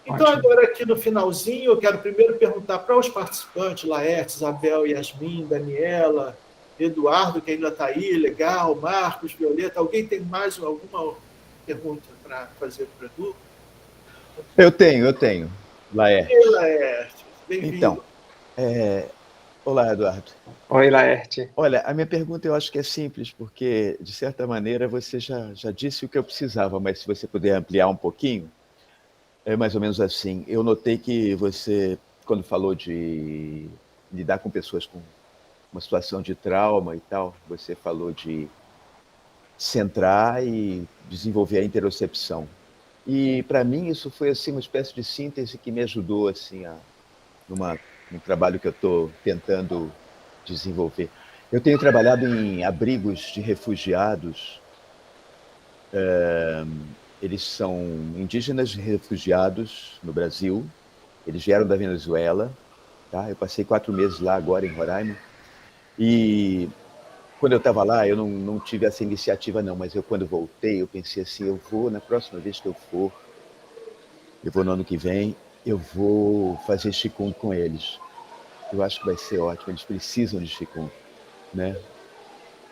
Então, agora aqui no finalzinho, eu quero primeiro perguntar para os participantes, Laerte, Isabel, Yasmin, Daniela, Eduardo, que ainda está aí, legal, Marcos, Violeta, alguém tem mais alguma pergunta para fazer para o Edu? Eu tenho, Laerte. Ei, Laerte, bem-vindo. Então, olá, Eduardo. Oi, Laerte. Olha, a minha pergunta eu acho que é simples, porque, de certa maneira, você já disse o que eu precisava, mas se você puder ampliar um pouquinho, é mais ou menos assim. Eu notei que você, quando falou de lidar com pessoas com uma situação de trauma e tal, você falou de centrar e desenvolver a interocepção. E para mim isso foi assim uma espécie de síntese que me ajudou assim num trabalho que eu estou tentando desenvolver. Eu tenho trabalhado em abrigos de refugiados. Eles são indígenas refugiados no Brasil. Eles vieram da Venezuela. Tá? Eu passei 4 meses lá agora em Roraima. E quando eu estava lá, eu não tive essa iniciativa não, mas quando voltei, eu pensei assim, eu vou, na próxima vez que eu for, eu vou no ano que vem, eu vou fazer Qigong com eles. Eu acho que vai ser ótimo, eles precisam de Qigong, né?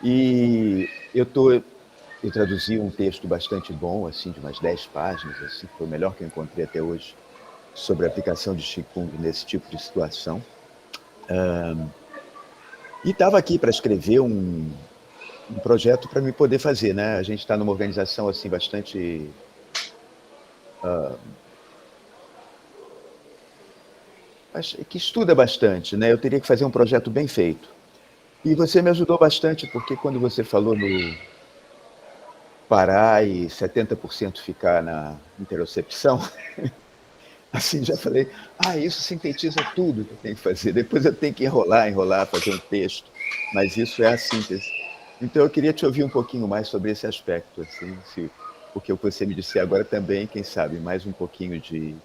E eu traduzi um texto bastante bom, assim, de umas 10 páginas, assim, foi o melhor que eu encontrei até hoje, sobre a aplicação de Qigong nesse tipo de situação. E estava aqui para escrever um projeto para me poder fazer, né? A gente está numa organização assim bastante que estuda bastante, né? Eu teria que fazer um projeto bem feito. E você me ajudou bastante, porque quando você falou no parar e 70% ficar na interocepção, assim, já falei, isso sintetiza tudo que eu tenho que fazer. Depois eu tenho que enrolar, fazer um texto. Mas isso é a síntese. Então eu queria te ouvir um pouquinho mais sobre esse aspecto, assim, porque o que você me disse agora também, quem sabe, mais um pouquinho de...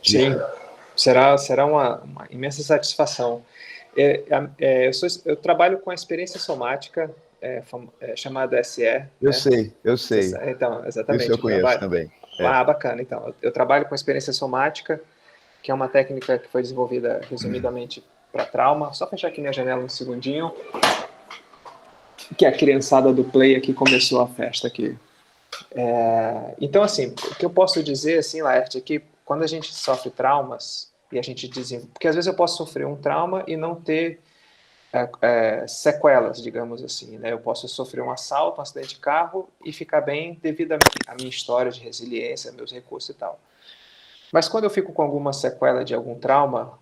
Sim, será uma imensa satisfação. Eu trabalho com a experiência somática, chamada SE. Eu sei. Então, exatamente. Isso eu conheço também. Bacana. Então, eu trabalho com experiência somática, que é uma técnica que foi desenvolvida resumidamente para trauma. Só fechar aqui minha janela um segundinho, que a criançada do Play aqui começou a festa aqui. Então, assim, o que eu posso dizer, assim, Laerte, é que quando a gente sofre traumas, e a gente desenvolve... Porque às vezes eu posso sofrer um trauma e não ter sequelas, digamos assim, né? Eu posso sofrer um assalto, um acidente de carro e ficar bem devido à minha história de resiliência, meus recursos e tal. Mas quando eu fico com alguma sequela de algum trauma,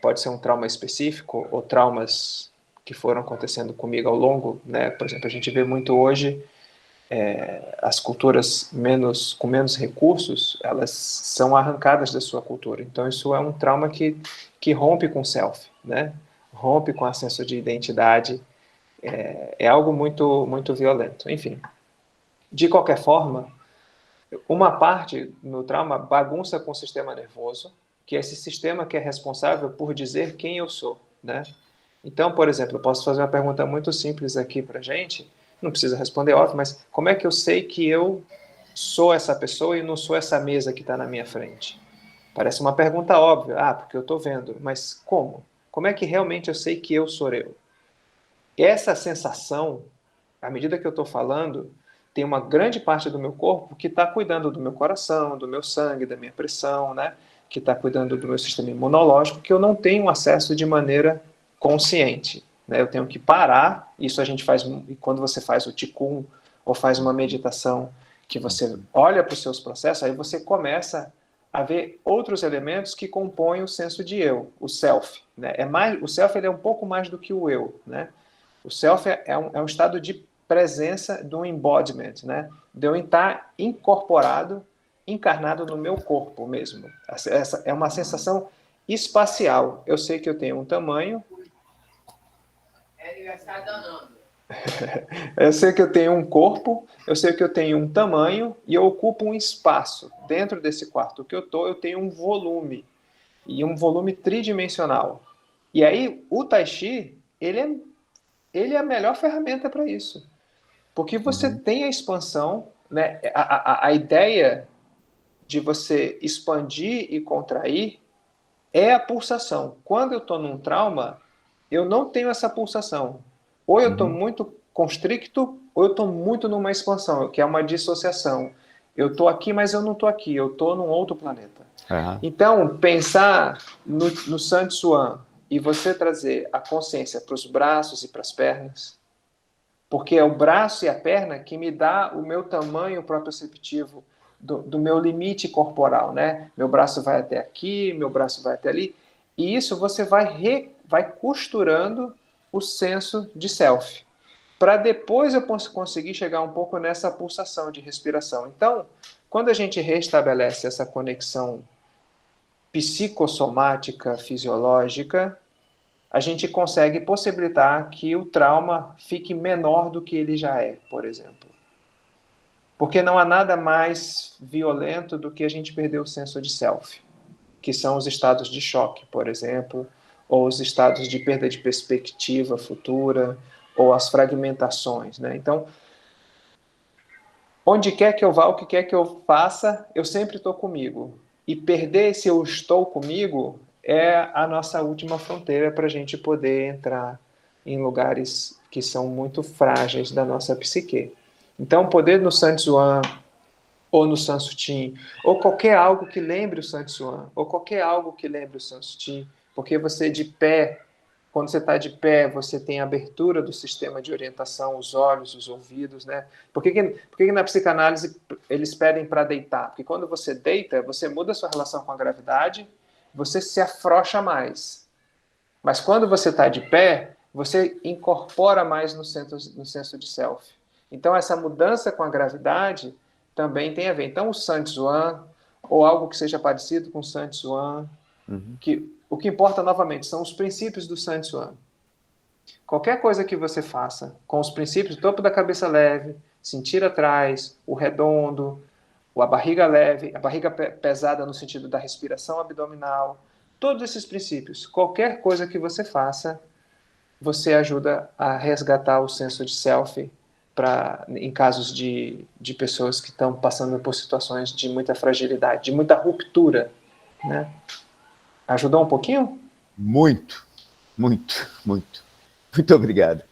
pode ser um trauma específico ou traumas que foram acontecendo comigo ao longo, né? Por exemplo, a gente vê muito hoje as culturas com menos recursos, elas são arrancadas da sua cultura. Então isso é um trauma que rompe com o self, né? Rompe com a senso de identidade, é algo muito, muito violento. Enfim, de qualquer forma, uma parte no trauma bagunça com o sistema nervoso, que é esse sistema que é responsável por dizer quem eu sou, né? Então, por exemplo, eu posso fazer uma pergunta muito simples aqui para a gente, não precisa responder, óbvio, mas como é que eu sei que eu sou essa pessoa e não sou essa mesa que está na minha frente? Parece uma pergunta óbvia, porque eu estou vendo, mas como? Como é que realmente eu sei que eu sou eu? Essa sensação, à medida que eu estou falando, tem uma grande parte do meu corpo que está cuidando do meu coração, do meu sangue, da minha pressão, né? Que está cuidando do meu sistema imunológico, que eu não tenho acesso de maneira consciente, né? Eu tenho que parar, isso a gente faz quando você faz o Qigong ou faz uma meditação, que você olha para os seus processos, aí você começa a ver outros elementos que compõem o senso de eu, o self, né? O self ele é um pouco mais do que o eu, né? O self é um estado de presença do embodiment, né? De eu estar incorporado, encarnado no meu corpo mesmo. Essa é uma sensação espacial. Eu sei que eu tenho um tamanho. Eu sei que eu tenho um corpo, eu sei que eu tenho um tamanho e eu ocupo um espaço. Dentro desse quarto que eu tenho um volume, e um volume tridimensional. E aí, o Tai Chi, ele é a melhor ferramenta para isso. Porque você tem a expansão, né? A ideia de você expandir e contrair é a pulsação. Quando eu estou num trauma, eu não tenho essa pulsação. Ou eu estou muito constricto, ou eu estou muito numa expansão, que é uma dissociação. Eu estou aqui, mas eu não estou aqui. Eu estou num outro planeta. Então, pensar no San Tzuan e você trazer a consciência para os braços e para as pernas, porque é o braço e a perna que me dá o meu tamanho proprioceptivo do meu limite corporal, né? Meu braço vai até aqui, meu braço vai até ali, e isso você vai costurando o senso de self. para depois eu conseguir chegar um pouco nessa pulsação de respiração. Então, quando a gente restabelece essa conexão psicossomática, fisiológica, a gente consegue possibilitar que o trauma fique menor do que ele já é, por exemplo. Porque não há nada mais violento do que a gente perder o senso de self, que são os estados de choque, por exemplo, ou os estados de perda de perspectiva futura, ou as fragmentações, né? Então, onde quer que eu vá, o que quer que eu faça, eu sempre estou comigo. E perder esse eu estou comigo é a nossa última fronteira para a gente poder entrar em lugares que são muito frágeis da nossa psique. Então, poder no San Tzuan, ou no San Suu Kyi, ou qualquer algo que lembre o San Tzuan, ou qualquer algo que lembre o San Suu Kyi, porque você de pé, quando você está de pé, você tem a abertura do sistema de orientação, os olhos, os ouvidos, né? Por que na psicanálise eles pedem para deitar? Porque quando você deita, você muda a sua relação com a gravidade, você se afrouxa mais. Mas quando você está de pé, você incorpora mais no senso de self. Então, essa mudança com a gravidade também tem a ver. Então, o San Tzuan, ou algo que seja parecido com o San Tzuan, o que importa, novamente, são os princípios do San Tzuan. Qualquer coisa que você faça com os princípios, o topo da cabeça leve, sentir atrás, o redondo, a barriga leve, a barriga pesada no sentido da respiração abdominal, todos esses princípios, qualquer coisa que você faça, você ajuda a resgatar o senso de self em casos de pessoas que estão passando por situações de muita fragilidade, de muita ruptura, né? Ajudou um pouquinho? Muito, muito, muito. Muito obrigado.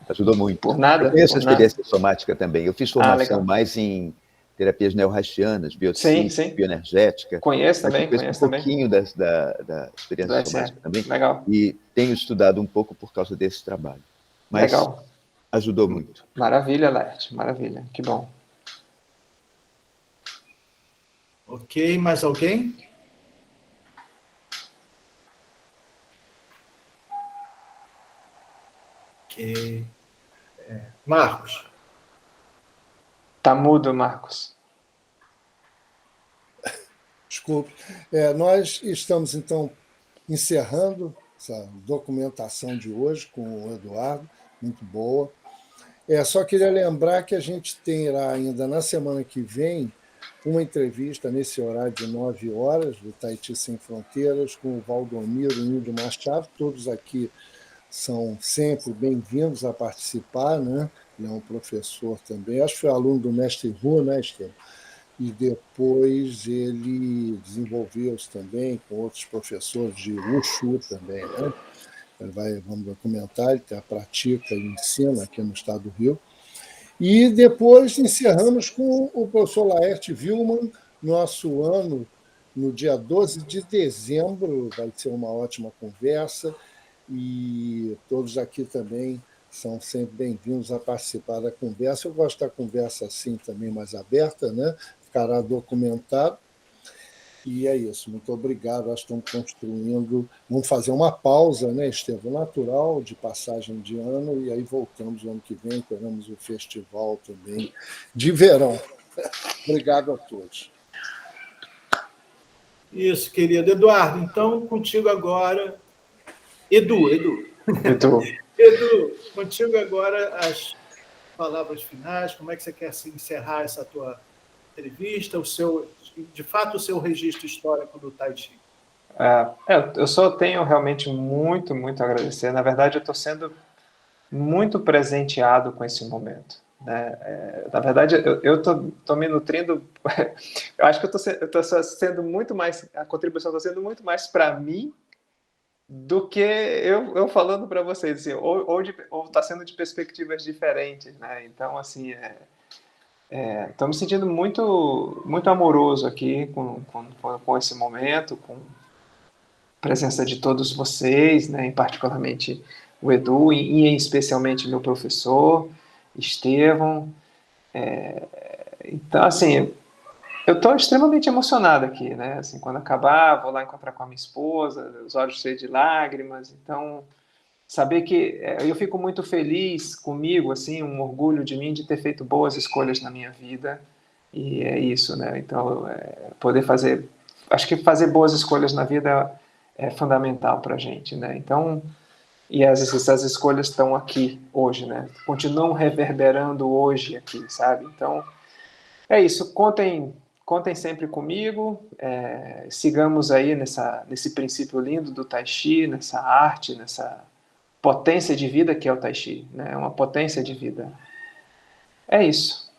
Ajudou muito. Por nada. Eu conheço a experiência somática também. Eu fiz formação legal. mais em terapias neorrachianas, biotsíntese, bioenergética. Conheço também. Conheço um pouquinho da experiência somática também. Legal. E tenho estudado um pouco por causa desse trabalho. Mas legal. Ajudou muito. Maravilha, Laerte. Maravilha. Que bom. Ok, mais alguém? Ok. Marcos. Tá mudo, Marcos. Desculpe. Nós estamos, então, encerrando essa documentação de hoje com o Eduardo, muito boa. Só queria lembrar que a gente terá ainda na semana que vem uma entrevista nesse horário de 9 horas, do Tahiti Sem Fronteiras, com o Valdomiro e o Nildo Machado. Todos aqui são sempre bem-vindos a participar, né? Ele é um professor também, acho que foi aluno do mestre Hu, né, Estevam? E depois ele desenvolveu-se também com outros professores de Wushu também, né? Vamos comentar, ele pratica e ensina aqui no estado do Rio. E depois encerramos com o professor Laerte Vilman, nosso ano, no dia 12 de dezembro, vai ser uma ótima conversa, e todos aqui também são sempre bem-vindos a participar da conversa. Eu gosto da conversa assim também mais aberta, né? Ficará documentado. E é isso, muito obrigado. Nós estamos construindo. Vamos fazer uma pausa, né, Estevam? Natural, de passagem de ano, e aí voltamos no ano que vem, teremos o festival também de verão. Obrigado a todos. Isso, querido. Eduardo, então, contigo agora. Edu, contigo agora as palavras finais. Como é que você quer encerrar essa tua entrevista, de fato, o seu registro histórico do Tahiti? Eu só tenho realmente muito, muito a agradecer. Na verdade, eu estou sendo muito presenteado com esse momento, né? Na verdade, eu estou me nutrindo. Eu acho que eu estou sendo muito mais. A contribuição está sendo muito mais para mim do que eu falando para vocês, assim, ou está sendo de perspectivas diferentes, né? Então, assim, estou me sentindo muito, muito amoroso aqui com esse momento, com a presença de todos vocês, né? Particularmente o Edu e especialmente meu professor, Estevam. Então, assim, eu estou extremamente emocionado aqui, né? Assim, quando acabar, vou lá encontrar com a minha esposa, os olhos cheios de lágrimas. Então, saber que eu fico muito feliz comigo, assim, um orgulho de mim de ter feito boas escolhas na minha vida, e é isso, né? Então, poder fazer, acho que fazer boas escolhas na vida é fundamental para a gente, né? Então, e essas escolhas estão aqui hoje, né? Continuam reverberando hoje aqui, sabe? Então, é isso. Contem sempre comigo. Sigamos aí nesse princípio lindo do Tai Chi, nessa arte, nessa potência de vida que é o Tai Chi, né? É uma potência de vida. É isso.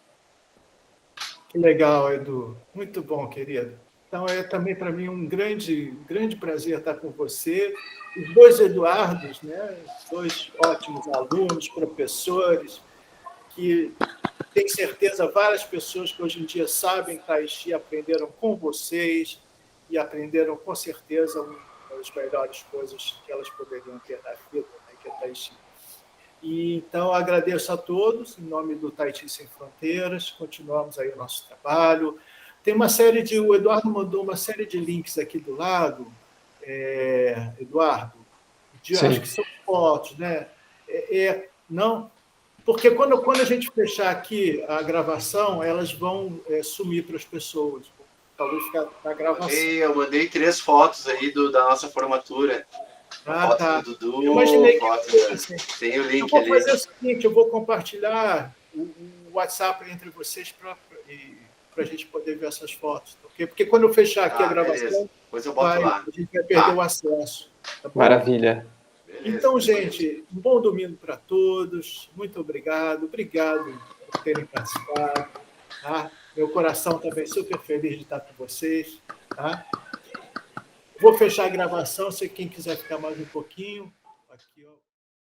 Que legal, Edu. Muito bom, querido. Então, é também para mim um grande prazer estar com você. Os dois Eduardos, né? Dois ótimos alunos, professores, que tenho certeza várias pessoas que hoje em dia sabem Tai Chi aprenderam com vocês e aprenderam com certeza uma das melhores coisas que elas poderiam ter na vida, né? Que é Tai Chi. E, então, agradeço a todos, em nome do Tai Chi Sem Fronteiras, continuamos aí o nosso trabalho. Tem uma série o Eduardo mandou uma série de links aqui do lado, Eduardo, acho que são fotos, né? Não, porque quando a gente fechar aqui a gravação, elas vão sumir para as pessoas, talvez ficar na gravação. Eu mandei 3 fotos aí da nossa formatura. Foto Tá. do Dudu, Eu imaginei assim. Tem o link ali. Eu vou fazer o seguinte, eu vou compartilhar o WhatsApp entre vocês para a gente poder ver essas fotos. Okay? Porque quando eu fechar aqui a gravação, depois eu boto lá. A gente vai perder o acesso. Tá bom? Maravilha. Beleza. Então, gente, um bom domingo para todos. Muito obrigado. Obrigado por terem participado. Tá? Meu coração também super feliz de estar com vocês. Tá? Vou fechar a gravação, se quem quiser ficar mais um pouquinho. Aqui, ó.